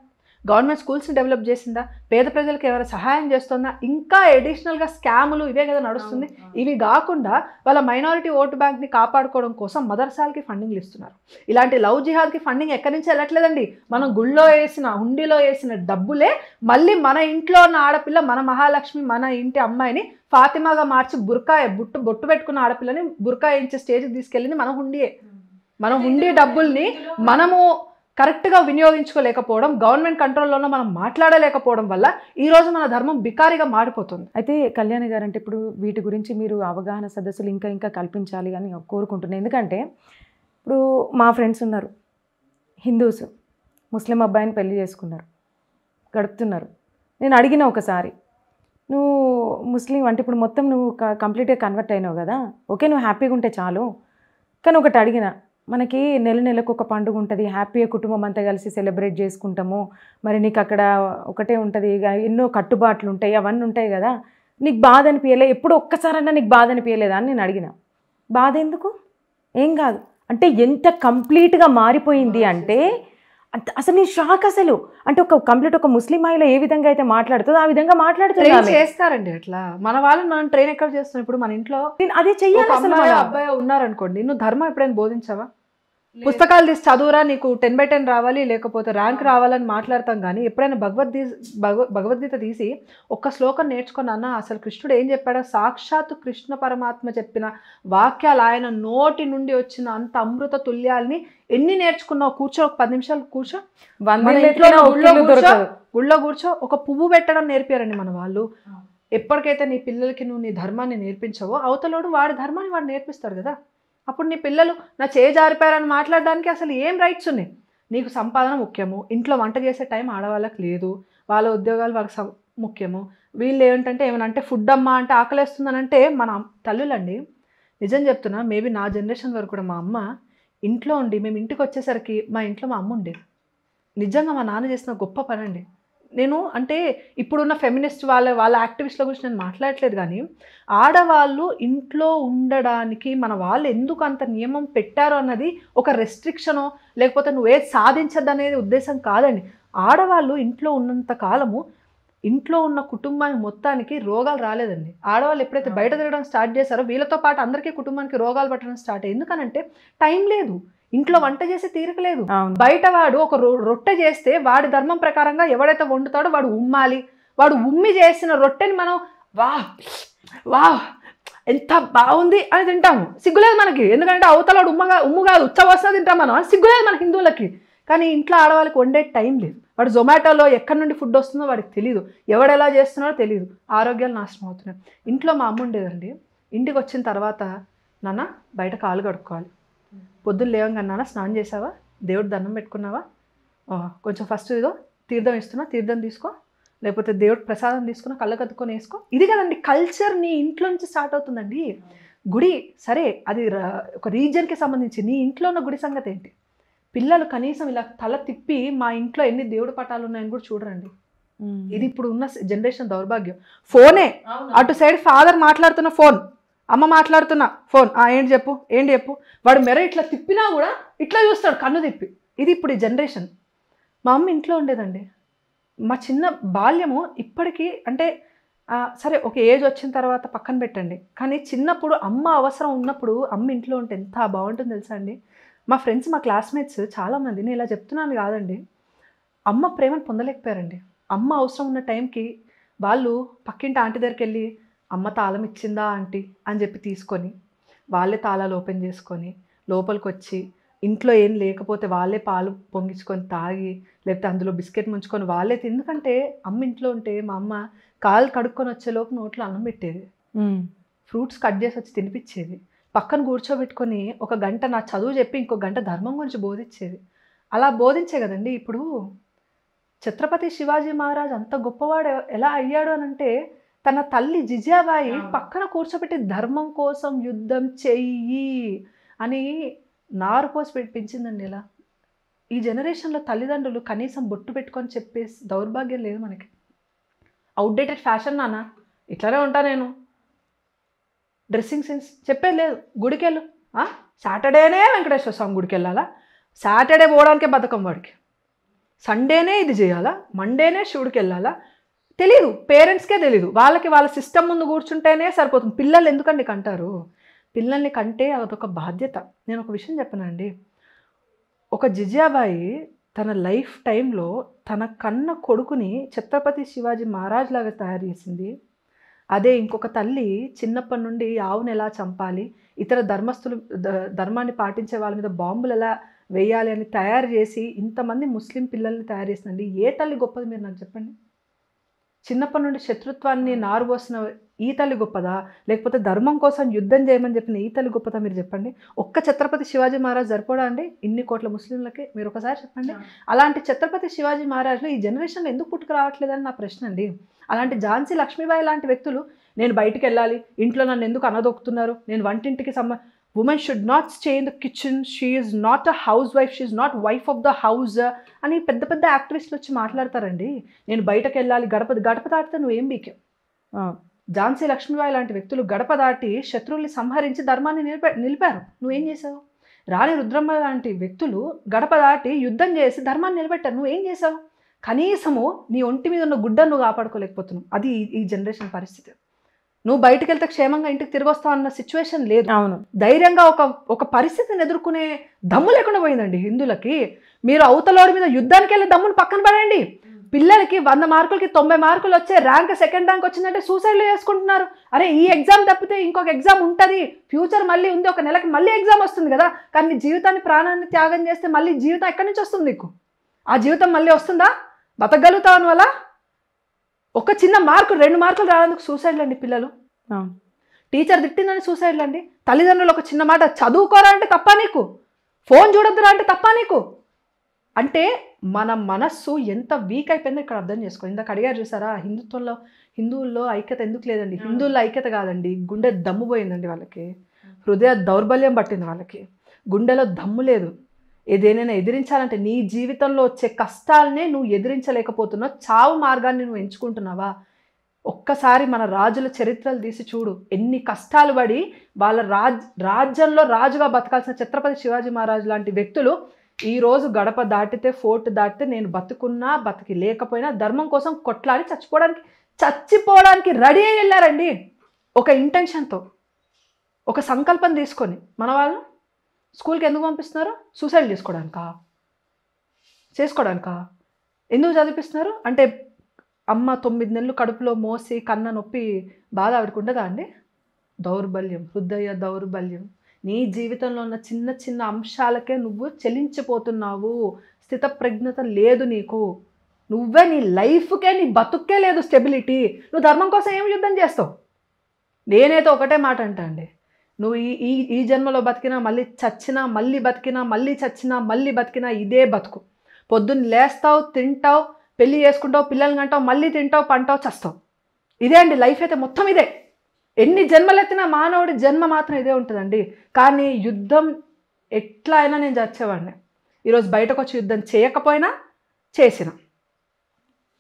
గవర్నమెంట్ స్కూల్స్ని డెవలప్ చేసిందా? పేద ప్రజలకు ఎవరైనా సహాయం చేస్తుందా? ఇంకా అడిషనల్గా స్కాములు ఇవే కదా నడుస్తుంది. ఇవి కాకుండా వాళ్ళ మైనారిటీ ఓటు బ్యాంక్ని కాపాడుకోవడం కోసం మదర్సాలకి ఫండింగ్లు ఇస్తున్నారు. ఇలాంటి లవ్ జిహాద్కి ఫండింగ్ ఎక్కడి నుంచి వెళ్ళట్లేదండి. మనం గుళ్ళో వేసిన, హుండీలో వేసిన డబ్బులే మళ్ళీ మన ఇంట్లో ఉన్న ఆడపిల్ల, మన మహాలక్ష్మి, మన ఇంటి అమ్మాయిని ఫాతిమాగా మార్చి బొట్టు పెట్టుకున్న ఆడపిల్లని బుర్కా వేయించే స్టేజ్కి తీసుకెళ్ళింది మన హుండీయే. మనం హుండీ డబ్బుల్ని మనము కరెక్ట్గా వినియోగించుకోలేకపోవడం, గవర్నమెంట్ కంట్రోల్లోనూ మనం మాట్లాడలేకపోవడం వల్ల ఈరోజు మన ధర్మం బికారిగా మారిపోతుంది. అయితే కళ్యాణి గారు, అంటే ఇప్పుడు వీటి గురించి మీరు అవగాహన సదస్సులు ఇంకా కల్పించాలి అని కోరుకుంటున్నాను. ఎందుకంటే ఇప్పుడు మా ఫ్రెండ్స్ ఉన్నారు హిందూస్, ముస్లిం అబ్బాయిని పెళ్లి చేసుకున్నారు, గడుపుతున్నారు. నేను అడిగిన ఒకసారి, నువ్వు ముస్లిం అంటే ఇప్పుడు మొత్తం నువ్వు కంప్లీట్గా కన్వర్ట్ అయినావు కదా, ఓకే నువ్వు హ్యాపీగా ఉంటే చాలు, కానీ ఒకటి అడిగిన, మనకి నెలకు ఒక పండుగ ఉంటుంది, హ్యాపీగా కుటుంబం అంతా కలిసి సెలబ్రేట్ చేసుకుంటాము, మరి నీకు అక్కడ ఒకటే ఉంటుంది, ఎన్నో కట్టుబాట్లు ఉంటాయి, అవన్నీ ఉంటాయి కదా, నీకు బాధ అనిపించలే? ఎప్పుడు ఒక్కసారన్నా నీకు బాధ అనిపించలేదా అని నేను అడిగిన. బాధ ఎందుకు? ఏం కాదు అంటే ఎంత కంప్లీట్గా మారిపోయింది అంటే అసలు నేను షాక్ అసలు. అంటే ఒక కంప్లీట్ ఒక ముస్లిం మహిళ ఏ విధంగా అయితే మాట్లాడుతుందో ఆ విధంగా మాట్లాడుతుంది. చేస్తారండి అట్లా. మన వాళ్ళని మనం ట్రైన్ ఎక్కడ చేస్తున్నాం? ఇప్పుడు మన ఇంట్లో నేను అదే చెయ్యాలి. అసలు అబ్బాయి ఉన్నారనుకోండి, నువ్వు ధర్మం ఎప్పుడైనా బోధించావా? పుస్తకాలు తీసి చదువురా, నీకు 10/10 రావాలి, లేకపోతే ర్యాంక్ రావాలని మాట్లాడతాం. కానీ ఎప్పుడైనా భగవద్గీత తీసి ఒక్క శ్లోకం నేర్చుకున్నా, అసలు కృష్ణుడు ఏం చెప్పాడో సాక్షాత్తు కృష్ణ పరమాత్మ చెప్పిన వాక్యాలు, ఆయన నోటి నుండి వచ్చిన అంత అమృత తుల్యాల్ని ఎన్ని నేర్చుకున్నావు? కూర్చో, ఒక 10 నిమిషాలు కూర్చో, గుళ్ళో కూర్చో, ఒక పువ్వు పెట్టడం నేర్పారండి మన వాళ్ళు. ఎప్పటికైతే నీ పిల్లలకి నువ్వు నీ ధర్మాన్ని నేర్పించవో, అవతలోడు వాడి ధర్మాన్ని వాడు నేర్పిస్తాడు కదా. అప్పుడు నీ పిల్లలు నా జారిపోయారని మాట్లాడడానికి అసలు ఏం రైట్స్ ఉన్నాయి? నీకు సంపాదన ముఖ్యము, ఇంట్లో వంట చేసే టైం ఆడవాళ్ళకి లేదు, వాళ్ళ ఉద్యోగాలు వాళ్ళకి ముఖ్యము. వీళ్ళు ఏంటంటే ఏమనంటే ఫుడ్ అమ్మా అంటే ఆకలేస్తుందని అంటే మన తల్లులండి. నిజం చెప్తున్నా, మేబీ నా జనరేషన్ వరకు కూడా మా అమ్మ ఇంట్లో ఉండి మేము ఇంటికి వచ్చేసరికి మా ఇంట్లో మా అమ్మ ఉండేది. నిజంగా మా నాన్న చేసిన గొప్ప పని అండి. నేను అంటే ఇప్పుడున్న ఫెమినిస్ట్ వాళ్ళ యాక్టివిస్ట్ల గురించి నేను మాట్లాడట్లేదు, కానీ ఆడవాళ్ళు ఇంట్లో ఉండడానికి మన వాళ్ళు ఎందుకు అంత నియమం పెట్టారో అన్నది ఒక రెస్ట్రిక్షనో లేకపోతే నువ్వేది సాధించద్దు అనేది ఉద్దేశం కాదండి. ఆడవాళ్ళు ఇంట్లో ఉన్నంత కాలము ఇంట్లో ఉన్న కుటుంబానికి మొత్తానికి రోగాలు రాలేదండి. ఆడవాళ్ళు ఎప్పుడైతే బయట తిరగడం స్టార్ట్ చేశారో వీళ్ళతో పాటు అందరికీ కుటుంబానికి రోగాలు పట్టడం స్టార్ట్ అయ్యి. ఎందుకనంటే టైం లేదు, ఇంట్లో వంట చేసి తీరకలేదు. బయట వాడు ఒక రొట్టె చేస్తే వాడి ధర్మం ప్రకారంగా ఎవడైతే వండుతాడో వాడు ఉమ్మాలి. వాడు ఉమ్మి చేసిన రొట్టెని మనం వా ఎంత బాగుంది అని తింటాము, సిగ్గులేదు మనకి. ఎందుకంటే అవతల వాడు ఉమ్ము కాదు ఉచ్చవస తింటాం మనం, సిగ్గులేదు మన హిందువులకి. కానీ ఇంట్లో ఆడవాళ్ళకి వండే టైం లేదు. వాడు జొమాటోలో ఎక్కడి నుండి ఫుడ్ వస్తుందో వాడికి తెలియదు, ఎవడెలా చేస్తున్నాడో తెలియదు, ఆరోగ్యాలు నాశనం అవుతున్నాయి. ఇంట్లో మా అమ్మ ఉండేదండి. ఇంటికి వచ్చిన తర్వాత నాన్న బయట కాలు కడుక్కోవాలి, పొద్దున్న లేవంగా నాన్న స్నానం చేసావా, దేవుడు దండం పెట్టుకున్నావా, కొంచెం ఫస్ట్ ఇదో తీర్థం ఇస్తున్నా తీర్థం తీసుకో, లేకపోతే దేవుడు ప్రసాదం తీసుకున్నా కళ్ళ కత్తుకొని వేసుకో. ఇది కదండి కల్చర్, నీ ఇంట్లో నుంచి స్టార్ట్ అవుతుందండి. గుడి సరే అది ఒక రీజియన్కి సంబంధించి, నీ ఇంట్లో ఉన్న గుడి సంగతి ఏంటి? పిల్లలు కనీసం ఇలా తల తిప్పి మా ఇంట్లో ఎన్ని దేవుడి పటాలు ఉన్నాయని కూడా చూడరండి. ఇది ఇప్పుడు ఉన్న జనరేషన్ దౌర్భాగ్యం. ఫోనే, అటు సైడ్ ఫాదర్ మాట్లాడుతున్న ఫోన్, అమ్మ మాట్లాడుతున్నా ఫోన్, ఏంటి చెప్పు. వాడు మెర ఇట్లా తిప్పినా కూడా ఇట్లా చూస్తాడు కన్ను తిప్పి. ఇది ఇప్పుడు ఈ జనరేషన్. మా అమ్మ ఇంట్లో ఉండేదండి. మా చిన్న బాల్యము ఇప్పటికీ అంటే సరే ఒక ఏజ్ వచ్చిన తర్వాత పక్కన పెట్టండి, కానీ చిన్నప్పుడు అమ్మ అవసరం ఉన్నప్పుడు అమ్మ ఇంట్లో ఉంటే ఎంత బాగుంటుందో తెలుసా అండి. మా ఫ్రెండ్స్ మా క్లాస్మేట్స్ చాలామంది, నేను ఇలా చెప్తున్నాను కాదండి, అమ్మ ప్రేమను పొందలేకపోయారండి. అమ్మ అవసరం ఉన్న టైంకి వాళ్ళు పక్కింటి ఆంటీ దగ్గరికి వెళ్ళి అమ్మ తాళం ఇచ్చిందా ఆంటీ అని చెప్పి తీసుకొని వాళ్ళే తాళాలు ఓపెన్ చేసుకొని లోపలికి వచ్చి ఇంట్లో ఏం లేకపోతే వాళ్ళే పాలు పొంగించుకొని తాగి, లేకపోతే అందులో బిస్కెట్ ముంచుకొని వాళ్ళే ఎందుకంటే అమ్మ ఇంట్లో ఉంటే మా అమ్మ కాలు కడుక్కొని వచ్చేలోపు నోట్లో అన్నం పెట్టేది, ఫ్రూట్స్ కట్ చేసి వచ్చి తినిపించేది, పక్కన కూర్చోబెట్టుకొని ఒక గంట నా చదువు చెప్పి ఇంకో గంట ధర్మం గురించి బోధించేది. అలా బోధించే కదండి ఇప్పుడు ఛత్రపతి శివాజీ మహారాజ్ అంత గొప్పవాడు ఎలా అయ్యాడు అని అంటే తన తల్లి జిజాబాయి పక్కన కూర్చోబెట్టి ధర్మం కోసం యుద్ధం చెయ్యి అని నారు పోసి పెంచిందండి. ఇలా ఈ జనరేషన్లో తల్లిదండ్రులు కనీసం బొట్టు పెట్టుకొని చెప్పే దౌర్భాగ్యం లేదు మనకి. అవుట్డేటెడ్ ఫ్యాషన్ నాన్న, ఇట్లానే ఉంటా నేను, డ్రెస్సింగ్ సెన్స్ చెప్పేది లేదు. గుడికి వెళ్ళు, సాటర్డేనే వెంకటేశ్వర స్వామి గుడికి వెళ్ళాలా, సాటర్డే పోవడానికే బతకం వాడికి, సండేనే ఇది చేయాలా, మండేనే శివుడికి వెళ్ళాలా, తెలీదు. పేరెంట్స్కే తెలీదు. వాళ్ళకి వాళ్ళ సిస్టమ్ ముందు కూర్చుంటేనే సరిపోతుంది. పిల్లలు ఎందుకండి కంటారు? పిల్లల్ని కంటే అదొక బాధ్యత. నేను ఒక విషయం చెప్పనండి, ఒక జిజాబాయి తన లైఫ్ టైంలో తన కన్న కొడుకుని ఛత్రపతి శివాజీ మహారాజ్ లాగా తయారు చేసింది. అదే ఇంకొక తల్లి చిన్నప్పటి నుండి ఆవును ఎలా చంపాలి, ఇతర ధర్మాన్ని పాటించే వాళ్ళ మీద బాంబులు ఎలా వేయాలి అని తయారు చేసి ఇంతమంది ముస్లిం పిల్లల్ని తయారు చేసిందండి. ఏ తల్లి గొప్పది మీరు నాకు చెప్పండి? చిన్నప్పటి నుండి శత్రుత్వాన్ని నారుబోసిన ఈ తల్లి గొప్పదా, లేకపోతే ధర్మం కోసం యుద్ధం చేయమని చెప్పిన ఈ తల్లి గొప్పదా? మీరు చెప్పండి. ఒక్క ఛత్రపతి శివాజీ మహారాజ్ సరిపోడా అండి ఇన్ని కోట్ల ముస్లింలకి? మీరు ఒకసారి చెప్పండి. అలాంటి ఛత్రపతి శివాజీ మహారాజ్లో ఈ జనరేషన్లో ఎందుకు పుట్టుకు రావట్లేదని నా ప్రశ్న అండి. అలాంటి ఝాన్సీ లక్ష్మీబాయి లాంటి వ్యక్తులు నేను బయటికి వెళ్ళాలి, ఇంట్లో నన్ను ఎందుకు అనదొక్కుతున్నారు, నేను వంటింటికి women should not stay in the kitchen, she is not a house wife, she is not wife of the house అని పెద్ద పెద్ద యాక్టివిస్టులు వచ్చి మాట్లాడతారండి. నేను బయటకు వెళ్ళాలి, గడప దాటితే నువ్వేం బీకావు? ఝాన్సీ లక్ష్మీబాయి లాంటి వ్యక్తులు గడప దాటి శత్రువుల్ని సంహరించి ధర్మాన్ని నిలిపారు. నువ్వేం చేసావు? రాణి రుద్రమ్మ లాంటి వ్యక్తులు గడప దాటి యుద్ధం చేసి ధర్మాన్ని నిలబెట్టారు. నువ్వేం చేసావు? కనీసము నీ ఒంటి మీద ఉన్న గుడ్డను నువ్వు కాపాడుకోలేకపోతున్నావు. అది ఈ జనరేషన్ పరిస్థితి. నువ్వు బయటకు వెళ్తే క్షేమంగా ఇంటికి తిరిగి వస్తావు అన్న సిచ్యువేషన్ లేదు. అవును, ధైర్యంగా ఒక పరిస్థితిని ఎదుర్కొనే దమ్ము లేకుండా పోయిందండి హిందువులకి. మీరు అవతలోడి మీద యుద్ధానికి వెళ్ళే దమ్మును పక్కన పడండి. పిల్లలకి 100 మార్కులకి 90 మార్కులు వచ్చే ర్యాంక్, సెకండ్ ర్యాంక్ వచ్చిందంటే సూసైడ్లు చేసుకుంటున్నారు. అరే ఈ ఎగ్జామ్ తప్పితే ఇంకొక ఎగ్జామ్ ఉంటుంది, ఫ్యూచర్ మళ్ళీ ఉంది, ఒక నెలకి మళ్ళీ ఎగ్జామ్ వస్తుంది కదా. కానీ నీ జీవితాన్ని, ప్రాణాన్ని త్యాగం చేస్తే మళ్ళీ జీవితం ఎక్కడి నుంచి వస్తుంది నీకు? ఆ జీవితం మళ్ళీ వస్తుందా? బతకగలుగుతావు వల్ల? ఒక చిన్న మార్కు 2 మార్కులు రానందుకు సూసైడ్లు అండి పిల్లలు. టీచర్ తిట్టిందని సూసైడ్లు అండి. తల్లిదండ్రులు ఒక చిన్న మాట, చదువుకోరా అంటే తప్ప నీకు, ఫోన్ చూడొద్దురా అంటే తప్ప నీకు. అంటే మన మనస్సు ఎంత వీక్ అయిపోయిందో ఇక్కడ అర్థం చేసుకో. ఇందాక అడిగారు చూసారా, హిందువుల్లో ఐక్యత ఎందుకు లేదండి? హిందువుల్లో ఐక్యత కాదండి, గుండె దమ్ము పోయిందండి వాళ్ళకి. హృదయ దౌర్బల్యం పట్టింది వాళ్ళకి. గుండెలో దమ్ము లేదు. ఏదేనైనా ఎదిరించాలంటే నీ జీవితంలో వచ్చే కష్టాలనే నువ్వు ఎదిరించలేకపోతున్నావు. చావు మార్గాన్ని నువ్వు ఎంచుకుంటున్నావా? ఒక్కసారి మన రాజుల చరిత్రలు తీసి చూడు. ఎన్ని కష్టాలు పడి వాళ్ళ రాజ్యంలో రాజుగా బతకాల్సిన ఛత్రపతి శివాజీ మహారాజు లాంటి వ్యక్తులు ఈరోజు గడప దాటితే, ఫోర్ట్ దాటితే నేను బతుకున్నా బతికి లేకపోయినా ధర్మం కోసం కొట్లాడి చచ్చిపోవడానికి రెడీ అయ్యి వెళ్ళారండి. ఒక ఇంటెన్షన్తో, ఒక సంకల్పం తీసుకొని. మన వాళ్ళు స్కూల్కి ఎందుకు పంపిస్తున్నారు? సూసైడ్ చేసుకోవడానికా? ఎందుకు చదివిస్తున్నారు అంటే అమ్మ 9 నెలలు కడుపులో మోసి కన్న నొప్పి బాధ ఆవిడకు ఉండదా అండి? దౌర్బల్యం, హృదయ దౌర్బల్యం. నీ జీవితంలో ఉన్న చిన్న చిన్న అంశాలకే నువ్వు చెలించిపోతున్నావు. స్థితప్రజ్ఞత లేదు నీకు. నువ్వే నీ లైఫ్కే, నీ బతుక్కే లేదు స్టెబిలిటీ. నువ్వు ధర్మం కోసం ఏం యుద్ధం చేస్తావు? నేనైతే ఒకటే మాట అంటా అండి, నువ్వు ఈ జన్మలో బతికినా, మళ్ళీ చచ్చినా, మళ్ళీ బతికినా, మళ్ళీ చచ్చినా, మళ్ళీ బతికినా ఇదే బతుకు. పొద్దున్న లేస్తావు, తింటావు, పెళ్ళి చేసుకుంటావు, పిల్లల్ని కంటావు, మళ్ళీ తింటావు, పంటావు, చస్తావు. ఇదే అండి లైఫ్. అయితే మొత్తం ఇదే. ఎన్ని జన్మలెత్తినా మానవుడి జన్మ మాత్రం ఇదే ఉంటుందండి. కానీ యుద్ధం ఎట్లా అయినా నేను చచ్చేవాడిని. ఈరోజు బయటకు వచ్చి యుద్ధం చేయకపోయినా చేసిన.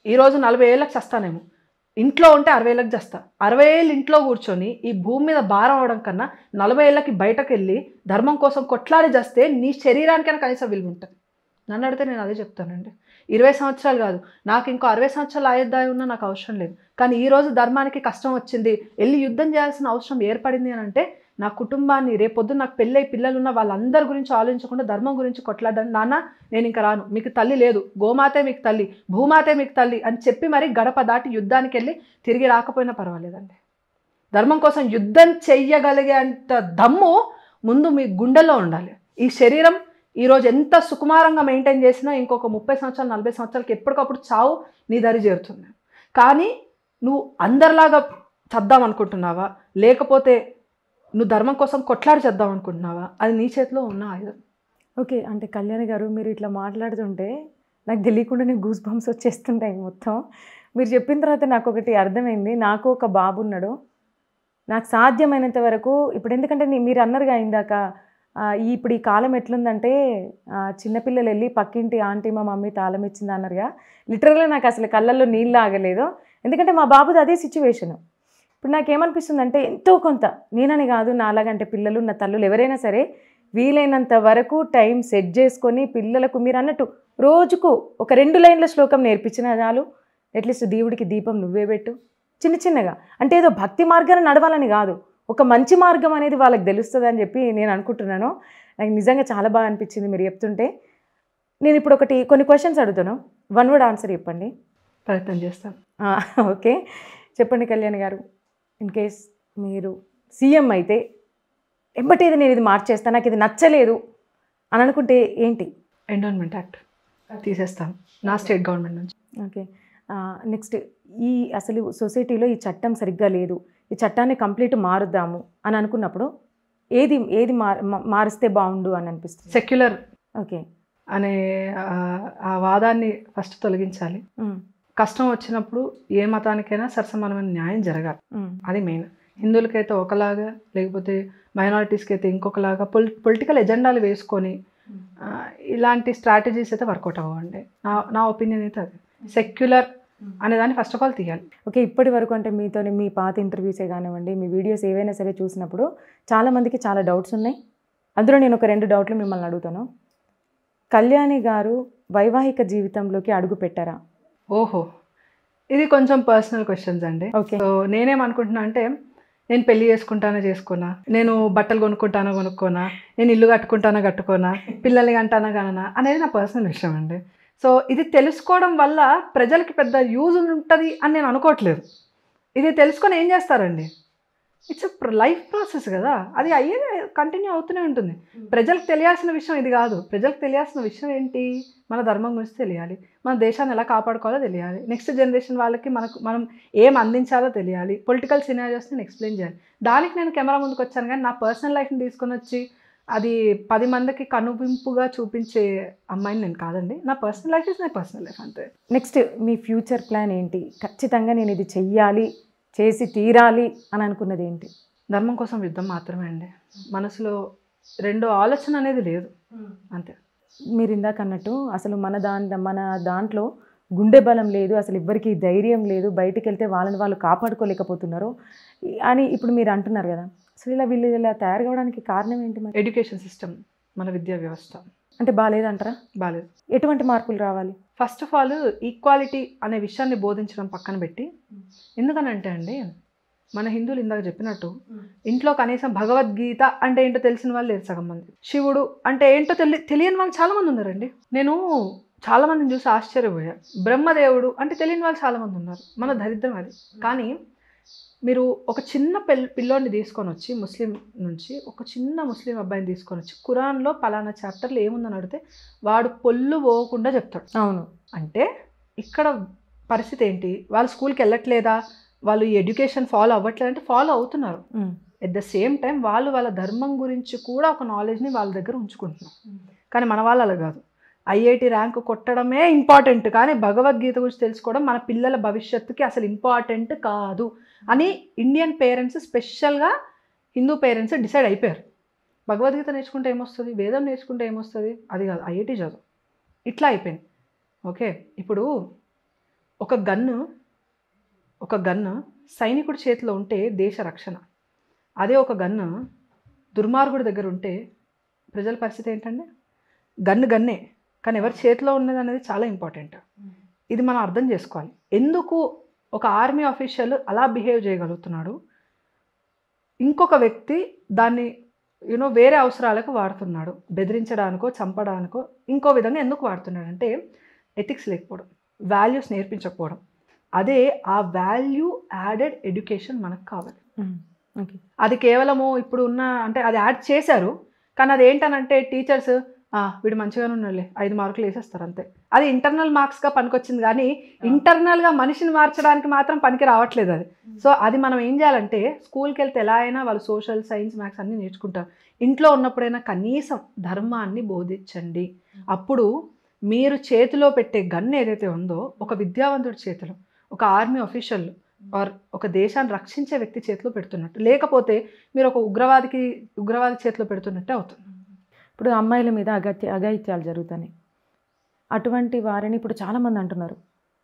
ఈరోజు 40 ఏళ్ళకి చస్తానేమో, ఇంట్లో ఉంటే 60 ఏళ్ళకి చస్తా. 60 ఏళ్ళు ఇంట్లో కూర్చొని ఈ భూమి మీద భారం అవడం కన్నా 40 ఏళ్ళకి బయటకు వెళ్ళి ధర్మం కోసం కొట్లాడి చేస్తే నీ శరీరానికైనా కనీసం విలువ ఉంటుంది. నన్ను అడిగితే నేను అదే చెప్తానండి. 20 సంవత్సరాలు కాదు, నాకు ఇంకో 60 సంవత్సరాలు ఆయుర్దాయం ఉన్నా నాకు అవసరం లేదు. కానీ ఈరోజు ధర్మానికి కష్టం వచ్చింది, వెళ్ళి యుద్ధం చేయాల్సిన అవసరం ఏర్పడింది అని అంటే నా కుటుంబాన్ని, రేపొద్దున నాకు పెళ్ళై పిల్లలున్న వాళ్ళందరి గురించి ఆలోచించకుండా ధర్మం గురించి కొట్లాడాను. నాన్న నేను ఇంకా రాను, మీకు తల్లి లేదు, గోమాతే మీకు తల్లి, భూమాతే మీకు తల్లి అని చెప్పి మరి గడప దాటి యుద్ధానికి వెళ్ళి తిరిగి రాకపోయినా పర్వాలేదండి. ధర్మం కోసం యుద్ధం చెయ్యగలిగే అంత దమ్ము ముందు మీ గుండెల్లో ఉండాలి. ఈ శరీరం ఈరోజు ఎంత సుకుమారంగా మెయింటైన్ చేసినా ఇంకొక 30 సంవత్సరాలు 40 సంవత్సరాలకి ఎప్పటికప్పుడు చావు నీ దరి చేరుతుంది. కానీ నువ్వు అందరిలాగా చద్దాం అనుకుంటున్నావా, లేకపోతే నువ్వు ధర్మం కోసం కొట్లాడి చేద్దాం అనుకుంటున్నావా? అది నీ చేతిలో ఉన్న ఆయుధం. ఓకే, అంటే కళ్యాణి గారు మీరు ఇట్లా మాట్లాడుతుంటే నాకు తెలియకుండానే గూస్ బంప్స్ వచ్చేస్తుంటాయి మొత్తం. మీరు చెప్పిన తర్వాత నాకు ఒకటి అర్థమైంది. నాకు ఒక బాబు ఉన్నాడు. నాకు సాధ్యమైనంత వరకు ఇప్పుడు, ఎందుకంటే మీరు అన్నారుగా ఇందాక, ఇప్పుడు ఈ కాలం ఎట్లుందంటే చిన్నపిల్లలు వెళ్ళి పక్కింటి ఆంటీ మా మమ్మీ తాళం ఇచ్చింది అన్నారుగా. లిటరల్గా నాకు అసలు కళ్ళల్లో నీళ్ళు ఆగలేదు. ఎందుకంటే మా బాబుది అదే సిచ్యువేషను. ఇప్పుడు నాకేమనిపిస్తుంది అంటే ఎంతో కొంత, నేనని కాదు, నాలాగంటే పిల్లలు, నా తల్లులు ఎవరైనా సరే వీలైనంత వరకు టైం సెట్ చేసుకొని పిల్లలకు మీరు అన్నట్టు రోజుకు ఒక 2 లైన్ల శ్లోకం నేర్పించినా చాలు. అట్లీస్ట్ దేవుడికి దీపం నువ్వే పెట్టు, చిన్న చిన్నగా. అంటే ఏదో భక్తి మార్గాన్ని నడవాలని కాదు, ఒక మంచి మార్గం అనేది వాళ్ళకి తెలుస్తుంది అని చెప్పి నేను అనుకుంటున్నాను. నాకు నిజంగా చాలా బాగా అనిపించింది మీరు చెప్తుంటే. నేను ఇప్పుడు కొన్ని క్వశ్చన్స్ అడుగుతాను, 1 word ఆన్సర్ చెప్పండి. ప్రయత్నం చేస్తాను. ఓకే, చెప్పండి కళ్యాణ్ గారు. ఇన్ కేస్ మీరు సీఎం అయితే ఎంబటేది నేను ఇది మార్చేస్తాను, నాకు ఇది నచ్చలేదు అని అనుకుంటే ఏంటి? ఎండోన్మెంట్ యాక్ట్ తీసేస్తాను నా స్టేట్ గవర్నమెంట్ నుంచి. ఓకే, నెక్స్ట్ అసలు సొసైటీలో ఈ చట్టం సరిగ్గా లేదు, ఈ చట్టాన్ని కంప్లీట్ మారుద్దాము అని అనుకున్నప్పుడు ఏది మారిస్తే బాగుండు అని అనిపిస్తుంది? సెక్యులర్ ఓకే అనే ఆ వాదాన్ని ఫస్ట్ తొలగించాలి. కష్టం వచ్చినప్పుడు ఏ మతానికైనా సరసమానమైన న్యాయం జరగాలి, అది మెయిన్. హిందువులకైతే ఒకలాగా, లేకపోతే మైనారిటీస్కి అయితే ఇంకొకలాగా పొలిటికల్ ఎజెండాలు వేసుకొని ఇలాంటి స్ట్రాటజీస్ అయితే వర్కౌట్ అవ్వండి. నా ఒపీనియన్ అయితే అది. సెక్యులర్ అనేదాన్ని ఫస్ట్ ఆఫ్ ఆల్ తీయాలి. ఓకే, ఇప్పటి వరకు అంటే మీతో మీ పాత ఇంటర్వ్యూసే కానివ్వండి, మీ వీడియోస్ ఏవైనా సరే చూసినప్పుడు చాలామందికి చాలా డౌట్స్ ఉన్నాయి. అందులో నేను ఒక 2 డౌట్లు మిమ్మల్ని అడుగుతాను. కళ్యాణి గారు వైవాహిక జీవితంలోకి అడుగు పెట్టారా? ఓహో, ఇది కొంచెం పర్సనల్ క్వశ్చన్స్ అండి. ఓకే. సో నేనేమనుకుంటున్నా అంటే, నేను పెళ్లి చేసుకుంటానా, నేను బట్టలు కొనుక్కోనా, నేను ఇల్లు కట్టుకోనా, పిల్లల్ని కంటానా అనేది నా పర్సనల్ విషయం అండి. సో ఇది తెలుసుకోవడం వల్ల ప్రజలకి పెద్ద యూజ్ ఉంటుంది అని నేను అనుకోవట్లేదు. ఇది తెలుసుకొని ఏం చేస్తారండి? ఇట్స్ లైఫ్ ప్రాసెస్ కదా, అది కంటిన్యూ అవుతూనే ఉంటుంది. ప్రజలకు తెలియాల్సిన విషయం ఇది కాదు. ప్రజలకు తెలియాల్సిన విషయం ఏంటి? మన ధర్మం గురించి తెలియాలి, మన దేశాన్ని ఎలా కాపాడుకోవాలో తెలియాలి, నెక్స్ట్ జనరేషన్ వాళ్ళకి మనం ఏం అందించాలో తెలియాలి, పొలిటికల్ సినారియోస్ని నేను ఎక్స్ప్లెయిన్ చేయాలి. దానికి నేను కెమెరా ముందుకు వచ్చాను. కానీ నా పర్సనల్ లైఫ్ని తీసుకొని వచ్చి అది 10 మందికి కనువింపుగా చూపించే అమ్మాయిని నేను కాదండి. నా personal life is my personal life అంతే. నెక్స్ట్ మీ ఫ్యూచర్ ప్లాన్ ఏంటి? ఖచ్చితంగా నేను ఇది చెయ్యాలి, చేసి తీరాలి అని అనుకున్నది ఏంటి? ధర్మం కోసం యుద్ధం మాత్రమే అండి. మనసులో రెండో ఆలోచన అనేది లేదు, అంతే. మీరు ఇందాక అన్నట్టు అసలు మన దాంట్లో గుండె బలం లేదు, అసలు ఎవ్వరికి ధైర్యం లేదు, బయటికి వెళ్తే వాళ్ళని వాళ్ళు కాపాడుకోలేకపోతున్నారు అని ఇప్పుడు మీరు అంటున్నారు కదా. అసలు వీళ్ళు ఇలా తయారు కావడానికి కారణం ఏంటి? మరి ఎడ్యుకేషన్ సిస్టమ్, మన విద్యా వ్యవస్థ అంటే బాగాలేదంటారా? బాగాలేదు. ఎటువంటి మార్పులు రావాలి? ఫస్ట్ ఆఫ్ ఆల్ ఈక్వాలిటీ అనే విషయాన్ని బోధించడం పక్కన పెట్టి, ఎందుకనంటే అండి, మన హిందువులు ఇందాక చెప్పినట్టు ఇంట్లో కనీసం భగవద్గీత అంటే ఏంటో తెలిసిన వాళ్ళు లేరు సగం మంది. శివుడు అంటే ఏంటో తెలియని వాళ్ళు చాలామంది ఉన్నారండి. నేను చాలామందిని చూసి ఆశ్చర్యపోయా. బ్రహ్మదేవుడు అంటే తెలియని వాళ్ళు చాలామంది ఉన్నారు. మన దరిద్రం అది. కానీ మీరు ఒక చిన్న పిల్లోడిని తీసుకొని వచ్చి ముస్లిం నుంచి ఒక చిన్న ముస్లిం అబ్బాయిని తీసుకొని వచ్చి ఖురాన్లో పలానా చాప్టర్లో ఏముందని అడిగితే వాడు పొల్లు పోకుండా చెప్తాడు. అవును. అంటే ఇక్కడ పరిస్థితి ఏంటి? వాళ్ళు స్కూల్కి వెళ్ళట్లేదా, వాళ్ళు ఈ ఎడ్యుకేషన్ ఫాలో అవ్వట్లేదంటే ఫాలో అవుతున్నారు. ఎట్ ద సేమ్ టైం వాళ్ళ ధర్మం గురించి కూడా ఒక నాలెడ్జ్ని వాళ్ళ దగ్గర ఉంచుకుంటున్నారు. కానీ మన వాళ్ళు అలా కాదు. ఐఐటి ర్యాంక్ కొట్టడమే ఇంపార్టెంట్, కానీ భగవద్గీత గురించి తెలుసుకోవడం మన పిల్లల భవిష్యత్తుకి అసలు ఇంపార్టెంట్ కాదు అని ఇండియన్ పేరెంట్స్, స్పెషల్గా హిందూ పేరెంట్స్ డిసైడ్ అయిపోయారు. భగవద్గీత నేర్చుకుంటే ఏమొస్తుంది, వేదం నేర్చుకుంటే ఏమొస్తుంది, అది కాదు, ఐఐటి చదువు. ఇట్లా అయిపోయింది. ఓకే, ఇప్పుడు ఒక గన్ను సైనికుడి చేతిలో ఉంటే దేశ రక్షణ, అదే ఒక గన్ను దుర్మార్గుడి దగ్గర ఉంటే ప్రజల పరిస్థితి ఏంటండి? గన్నే, కానీ ఎవరి చేతిలో ఉన్నది అనేది చాలా ఇంపార్టెంట్. ఇది మనం అర్థం చేసుకోవాలి. ఎందుకు ఒక ఆర్మీ ఆఫీషియల్ అలా బిహేవ్ చేయగలుగుతున్నాడు, ఇంకొక వ్యక్తి దాన్ని వేరే అవసరాలకు వాడుతున్నాడు, బెదిరించడానికో చంపడానికో ఇంకో విధంగా ఎందుకు వాడుతున్నాడు అంటే ఎథిక్స్ లేకపోవడం, వాల్యూస్ నేర్పించకపోవడం. అదే ఆ వాల్యూ యాడెడ్ ఎడ్యుకేషన్ మనకు కావాలి. అది కేవలము ఇప్పుడు ఉన్న అంటే అది యాడ్ చేశారు, కానీ అది ఏంటనంటే టీచర్స్ వీడు మంచిగానే ఉన్నాడులే 5 మార్కులు వేసేస్తారు అంతే. అది ఇంటర్నల్ మార్క్స్గా పనికొచ్చింది, కానీ ఇంటర్నల్గా మనిషిని మార్చడానికి మాత్రం పనికి రావట్లేదు అది. సో అది మనం ఏం చేయాలంటే స్కూల్కి వెళ్తే ఎలా అయినా వాళ్ళు సోషల్, సైన్స్, మ్యాథ్స్ అన్నీ నేర్చుకుంటారు. ఇంట్లో ఉన్నప్పుడైనా కనీసం ధర్మాన్ని బోధించండి. అప్పుడు మీరు చేతిలో పెట్టే గన్ ఏదైతే ఉందో ఒక విద్యావంతుడి చేతిలో, ఒక ఆర్మీ అఫీషియల్ ఆర్ ఒక దేశాన్ని రక్షించే వ్యక్తి చేతిలో పెడుతున్నట్టు, లేకపోతే మీరు ఒక ఉగ్రవాది చేతిలో పెడుతున్నట్టే అవుతుంది. ఇప్పుడు అమ్మాయిల మీద అఘాయిత్యాలు జరుగుతాయి. అటువంటి వారిని ఇప్పుడు చాలామంది అంటున్నారు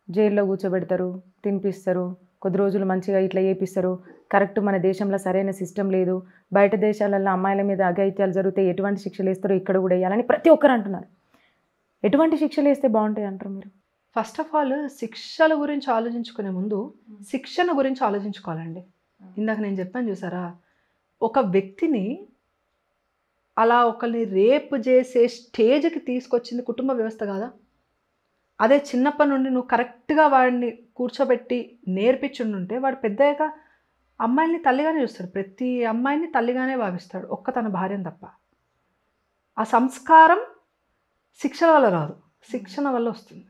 జైల్లో కూర్చోబెడతారు, తినిపిస్తారు, కొద్ది రోజులు మంచిగా ఇట్లా చేపిస్తారు. కరెక్ట్ మన దేశంలో సరైన సిస్టమ్ లేదు, బయట దేశాలలో అమ్మాయిల మీద అఘాయిత్యాలు జరిగితే ఎటువంటి శిక్షలు వేస్తారో ఇక్కడ కూడా వేయాలని ప్రతి ఒక్కరు అంటున్నారు. ఎటువంటి శిక్షలు వేస్తే బాగుంటాయి అంటారు మీరు? ఫస్ట్ ఆఫ్ ఆల్ శిక్షల గురించి ఆలోచించుకునే ముందు శిక్షణ గురించి ఆలోచించుకోవాలండి. ఇందాక నేను చెప్పాను చూసారా, ఒక వ్యక్తిని అలా ఒకరిని రేప్ చేసే స్టేజ్కి తీసుకొచ్చింది కుటుంబ వ్యవస్థ కాదా? అదే చిన్నప్పటి నుండి నువ్వు కరెక్ట్గా వాడిని కూర్చోబెట్టి నేర్పించుంటే వాడు పెద్దగా అమ్మాయిని తల్లిగానే చూస్తాడు. ప్రతి అమ్మాయిని తల్లిగానే భావిస్తాడు, ఒక్క తన భార్యను తప్ప. ఆ సంస్కారం శిక్షణ వల్ల రాదు, శిక్షణ వల్ల వస్తుంది.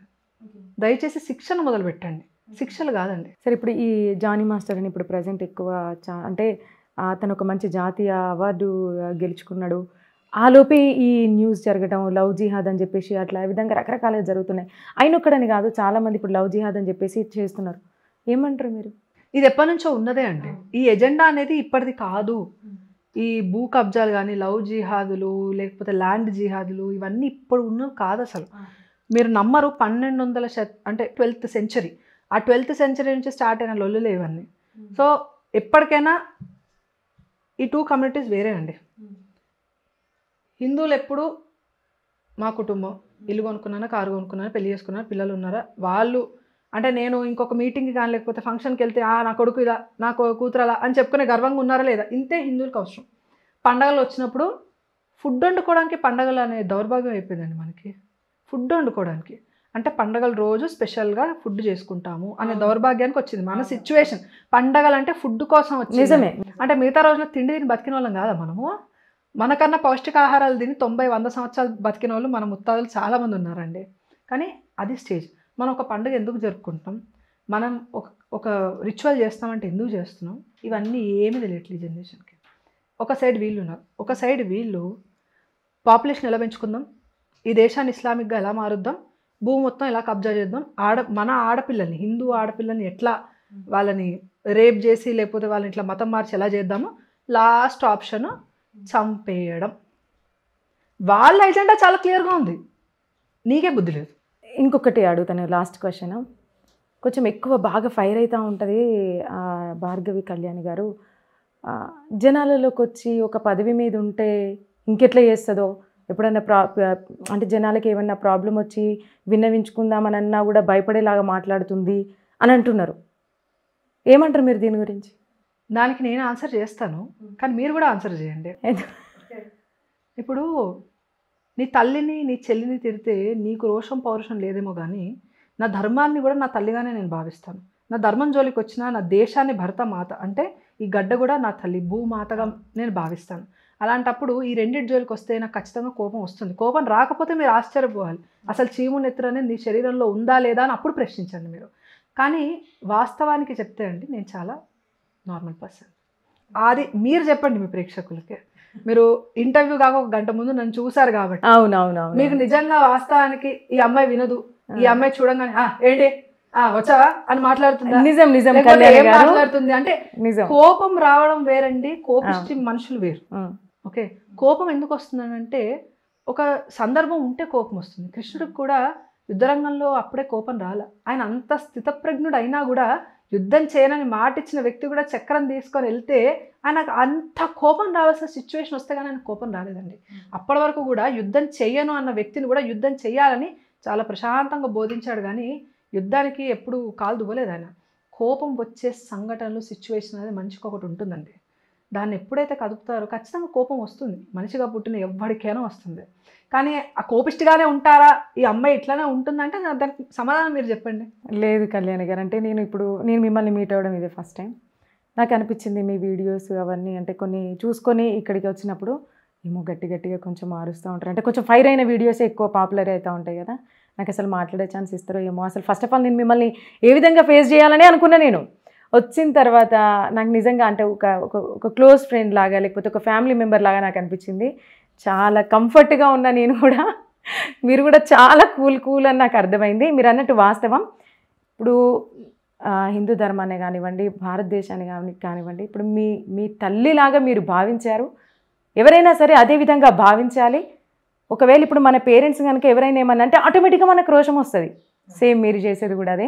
దయచేసి శిక్షణ మొదలు పెట్టండి, శిక్షలు కాదండి. సరే, ఇప్పుడు ఈ జానీ మాస్టర్ అని ఇప్పుడు ప్రజెంట్ ఎక్కువ అంటే అతను ఒక మంచి జాతీయ అవార్డు గెలుచుకున్నాడు. ఆలోపే ఈ న్యూస్ జరగడం, లవ్ జిహాద్ అని చెప్పేసి అట్లా ఈ విధంగా రకరకాలుగా జరుగుతున్నాయి. ఆయన ఒక్కడని కాదు, చాలామంది ఇప్పుడు లవ్ జిహాద్ అని చెప్పేసి చేస్తున్నారు. ఏమంటారు మీరు? ఇది ఎప్పటి నుంచో ఉన్నదే అండి. ఈ ఎజెండా అనేది ఇప్పటిది కాదు. ఈ భూ కబ్జాలు కానీ, లవ్ జిహాదులు, లేకపోతే ల్యాండ్ జిహాదులు, ఇవన్నీ ఇప్పుడు ఉన్నవి కాదు అసలు. మీరు నమ్మరు, 1200 అంటే 12th సెంచరీ, ఆ 12th సెంచరీ నుంచి స్టార్ట్ అయిన లొల్లులే ఇవన్నీ. సో ఎప్పటికైనా ఈ 2 కమ్యూనిటీస్ వేరే అండి. హిందువులు ఎప్పుడు మా కుటుంబం, ఇల్లు కొనుక్కున్నాను, కారు కొనుక్కున్నాను, పెళ్లి చేసుకున్నాను, పిల్లలు ఉన్నారా, వాళ్ళు అంటే నేను ఇంకొక మీటింగ్కి కానీ లేకపోతే ఫంక్షన్కి వెళ్తే నా కొడుకు ఇలా, నా కూతురు అలా అని చెప్పుకునే గర్వంగా ఉన్నారా లేదా, ఇంతే హిందువులకు అవసరం. పండగలు వచ్చినప్పుడు ఫుడ్ వండుకోవడానికి పండగలు అనే దౌర్భాగ్యం అయిపోయిందండి మనకి. ఫుడ్ వండుకోవడానికి అంటే పండగలు రోజు స్పెషల్గా ఫుడ్ చేసుకుంటాము అనే దౌర్భాగ్యానికి వచ్చింది మన సిచ్యువేషన్. పండగలు అంటే ఫుడ్ కోసం వచ్చింది. నిజమే. అంటే మిగతా రోజుల్లో తిండి తిని బతికిన వాళ్ళం కాదా మనము? మనకన్నా పౌష్టికాహారాలు తిని 90-100 సంవత్సరాలు బతికిన వాళ్ళు మన ముత్తాదులు చాలామంది ఉన్నారండి. కానీ అది స్టేజ్. మనం ఒక పండుగ ఎందుకు జరుపుకుంటాం, మనం ఒక రిచువల్ చేస్తామంటే ఎందుకు చేస్తున్నాం, ఇవన్నీ ఏమీ తెలియట్లేదు జనరేషన్కి. ఒక సైడ్ వీళ్ళు ఉన్నారు, ఒక సైడ్ వీళ్ళు పాపులేషన్ ఎలా పెంచుకుందాం, ఈ దేశాన్ని ఇస్లామిక్గా ఎలా మారుద్దాం, భూమి మొత్తం ఎలా కబ్జా చేద్దాం, మన ఆడపిల్లల్ని, హిందూ ఆడపిల్లల్ని ఎట్లా వాళ్ళని రేప్ చేసి లేకపోతే వాళ్ళని ఇట్లా మతం మార్చి ఎలా చేద్దామో, లాస్ట్ ఆప్షన్ చంపేయడం. వాళ్ళ ఎజెండా చాలా క్లియర్గా ఉంది, నీకే బుద్ధి లేదు. ఇంకొకటి అడుగుతాను, లాస్ట్ క్వశ్చన్. కొంచెం ఎక్కువ బాగా ఫైర్ అవుతూ ఉంటుంది భార్గవి కళ్యాణి గారు. జనాలలోకి వచ్చి ఒక పదవి మీద ఉంటే ఇంకెట్లా చేస్తుందో, ఎప్పుడన్నా అంటే జనాలకి ఏమన్నా ప్రాబ్లం వచ్చి విన్నవించుకుందామని అన్నా కూడా భయపడేలాగా మాట్లాడుతుంది అని అంటున్నారు. ఏమంటారు మీరు దీని గురించి? దానికి నేను ఆన్సర్ చేస్తాను, కానీ మీరు కూడా ఆన్సర్ చేయండి. ఇప్పుడు నీ తల్లిని నీ చెల్లిని తిడితే నీకు రోషం పౌరుషం లేదేమో, కానీ నా ధర్మాన్ని కూడా నా తల్లిగానే నేను భావిస్తాను. నా ధర్మం జోలికి వచ్చినా నా దేశాన్ని భరత మాత అంటే ఈ గడ్డ కూడా నా తల్లి భూమాతగా నేను భావిస్తాను. అలాంటప్పుడు ఈ రెండింటి జోలికి వస్తే నాకు ఖచ్చితంగా కోపం వస్తుంది. కోపం రాకపోతే మీరు ఆశ్చర్యపోవాలి, అసలు చీము నెత్తురు అనేది నీ శరీరంలో ఉందా లేదా అని అప్పుడు ప్రశ్నించండి మీరు. కానీ వాస్తవానికి చెప్తే అండి, నేను చాలా నార్మల్ పర్సన్. అది మీరు చెప్పండి మీ ప్రేక్షకులకి. మీరు ఇంటర్వ్యూ కాక 1 గంట ముందు నన్ను చూసారు కాబట్టి అవునవునవును, మీకు నిజంగా వాస్తవానికి ఈ అమ్మాయి వినదు, ఈ అమ్మాయి చూడంగానే ఏంటి వచ్చావా అని మాట్లాడుతుంది. నిజం నిజం మాట్లాడుతుంది అంటే కోపం రావడం వేరండి, కోపిష్టి మనుషులు వేరు. ఓకే, కోపం ఎందుకు వస్తుందనంటే ఒక సందర్భం ఉంటే కోపం వస్తుంది. కృష్ణుడికి కూడా యుద్ధరంగంలో అప్పుడే కోపం రాలే. ఆయన అంత స్థితప్రజ్ఞుడు అయినా కూడా యుద్ధం చేయనని మాట ఇచ్చిన వ్యక్తి కూడా చక్రం తీసుకొని వెళ్తే ఆయనకు అంత కోపం రావాల్సిన సిచ్యువేషన్ వస్తే కానీ ఆయన కోపం రాలేదండి. అప్పటి వరకు కూడా యుద్ధం చెయ్యను అన్న వ్యక్తిని కూడా యుద్ధం చెయ్యాలని చాలా ప్రశాంతంగా బోధించాడు, కానీ యుద్ధానికి ఎప్పుడు కాలు దువ్వలేదు ఆయన. కోపం వచ్చే సంఘటనలు, సిచ్యువేషన్ అనేది మనిషికి ఒకటి ఉంటుందండి. దాన్ని ఎప్పుడైతే కదుపుతారో ఖచ్చితంగా కోపం వస్తుంది. మనిషిగా పుట్టిన ఎవ్వడికైనా వస్తుంది. కానీ ఆ కోపిష్టిగానే ఉంటారా, ఈ అమ్మాయి ఇట్లానే ఉంటుందంటే దానికి సమాధానం మీరు చెప్పండి. లేదు కళ్యాణి గారు, అంటే నేను మిమ్మల్ని మీట్ అవ్వడం ఇదే ఫస్ట్ టైం. నాకు అనిపించింది మీ వీడియోస్ అవన్నీ అంటే కొన్ని చూసుకొని ఇక్కడికి వచ్చినప్పుడు ఏమో గట్టిగా కొంచెం మారుస్తూ ఉంటారు, అంటే కొంచెం ఫైర్ అయిన వీడియోసే ఎక్కువ పాపులర్ అవుతూ ఉంటాయి కదా. నాకు అసలు మాట్లాడే ఛాన్స్ ఇస్తారో ఏమో. అసలు ఫస్ట్ ఆఫ్ ఆల్ నేను మిమ్మల్ని ఏ విధంగా ఫేస్ చేయాలని అనుకున్నా. నేను వచ్చిన తర్వాత నాకు నిజంగా అంటే ఒక క్లోజ్ ఫ్రెండ్ లాగా లేకపోతే ఒక ఫ్యామిలీ మెంబర్ లాగా నాకు అనిపించింది. చాలా కంఫర్ట్గా ఉన్నా నేను కూడా. మీరు కూడా చాలా కూల్ అని నాకు అర్థమైంది. మీరు అన్నట్టు వాస్తవం. ఇప్పుడు హిందూ ధర్మాన్ని కానివ్వండి, భారతదేశాన్ని కానివ్వండి, ఇప్పుడు మీ తల్లిలాగా మీరు భావించారు. ఎవరైనా సరే అదే విధంగా భావించాలి. ఒకవేళ ఇప్పుడు మన పేరెంట్స్ కనుక ఎవరైనా ఏమన్నా అంటే ఆటోమేటిక్గా మనకు రోషం వస్తుంది. సేమ్ మీరు చేసేది కూడా అదే.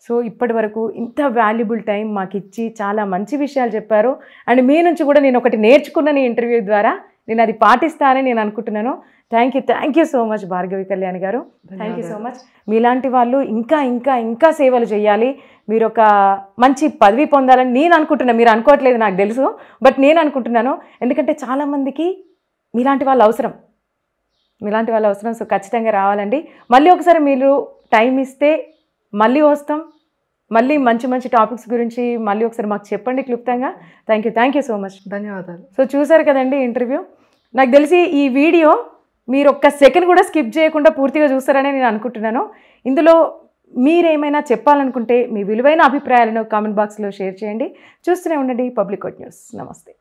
సో ఇప్పటి వరకు ఇంత వాల్యుబుల్ టైం మాకు ఇచ్చి చాలా మంచి విషయాలు చెప్పారు. అండ్ మీ నుంచి కూడా నేను ఒకటి నేర్చుకున్నాను ఈ ఇంటర్వ్యూ ద్వారా. నేను అది పాటిస్తానని నేను అనుకుంటున్నాను. Thank you so much Bhargavi Kalyani garu. Thank you so much. మీలాంటి వాళ్ళు ఇంకా సేవలు చేయాలి. మీరు ఒక మంచి పదవి పొందాలని నేను అనుకుంటున్నాను. మీరు అనుకోవట్లేదు నాకు తెలుసు, బట్ నేను అనుకుంటున్నాను. ఎందుకంటే చాలామందికి మీలాంటి వాళ్ళు అవసరం. సో ఖచ్చితంగా రావాలండి. మళ్ళీ ఒకసారి మీరు టైం ఇస్తే మళ్ళీ వస్తాం. మళ్ళీ మంచి టాపిక్స్ గురించి మళ్ళీ ఒకసారి మాకు చెప్పండి క్లుప్తంగా. Thank you so much. ధన్యవాదాలు. సో చూసారు కదండి ఇంటర్వ్యూ. నాకు తెలిసి ఈ వీడియో మీరు ఒక్క సెకండ్ కూడా స్కిప్ చేయకుండా పూర్తిగా చూస్తారని నేను అనుకుంటున్నాను. ఇందులో మీరేమైనా చెప్పాలనుకుంటే మీ విలువైన అభిప్రాయాలను కామెంట్ బాక్స్లో షేర్ చేయండి. చూస్తూనే ఉండండి పబ్లిక్ కోట్ న్యూస్. నమస్తే.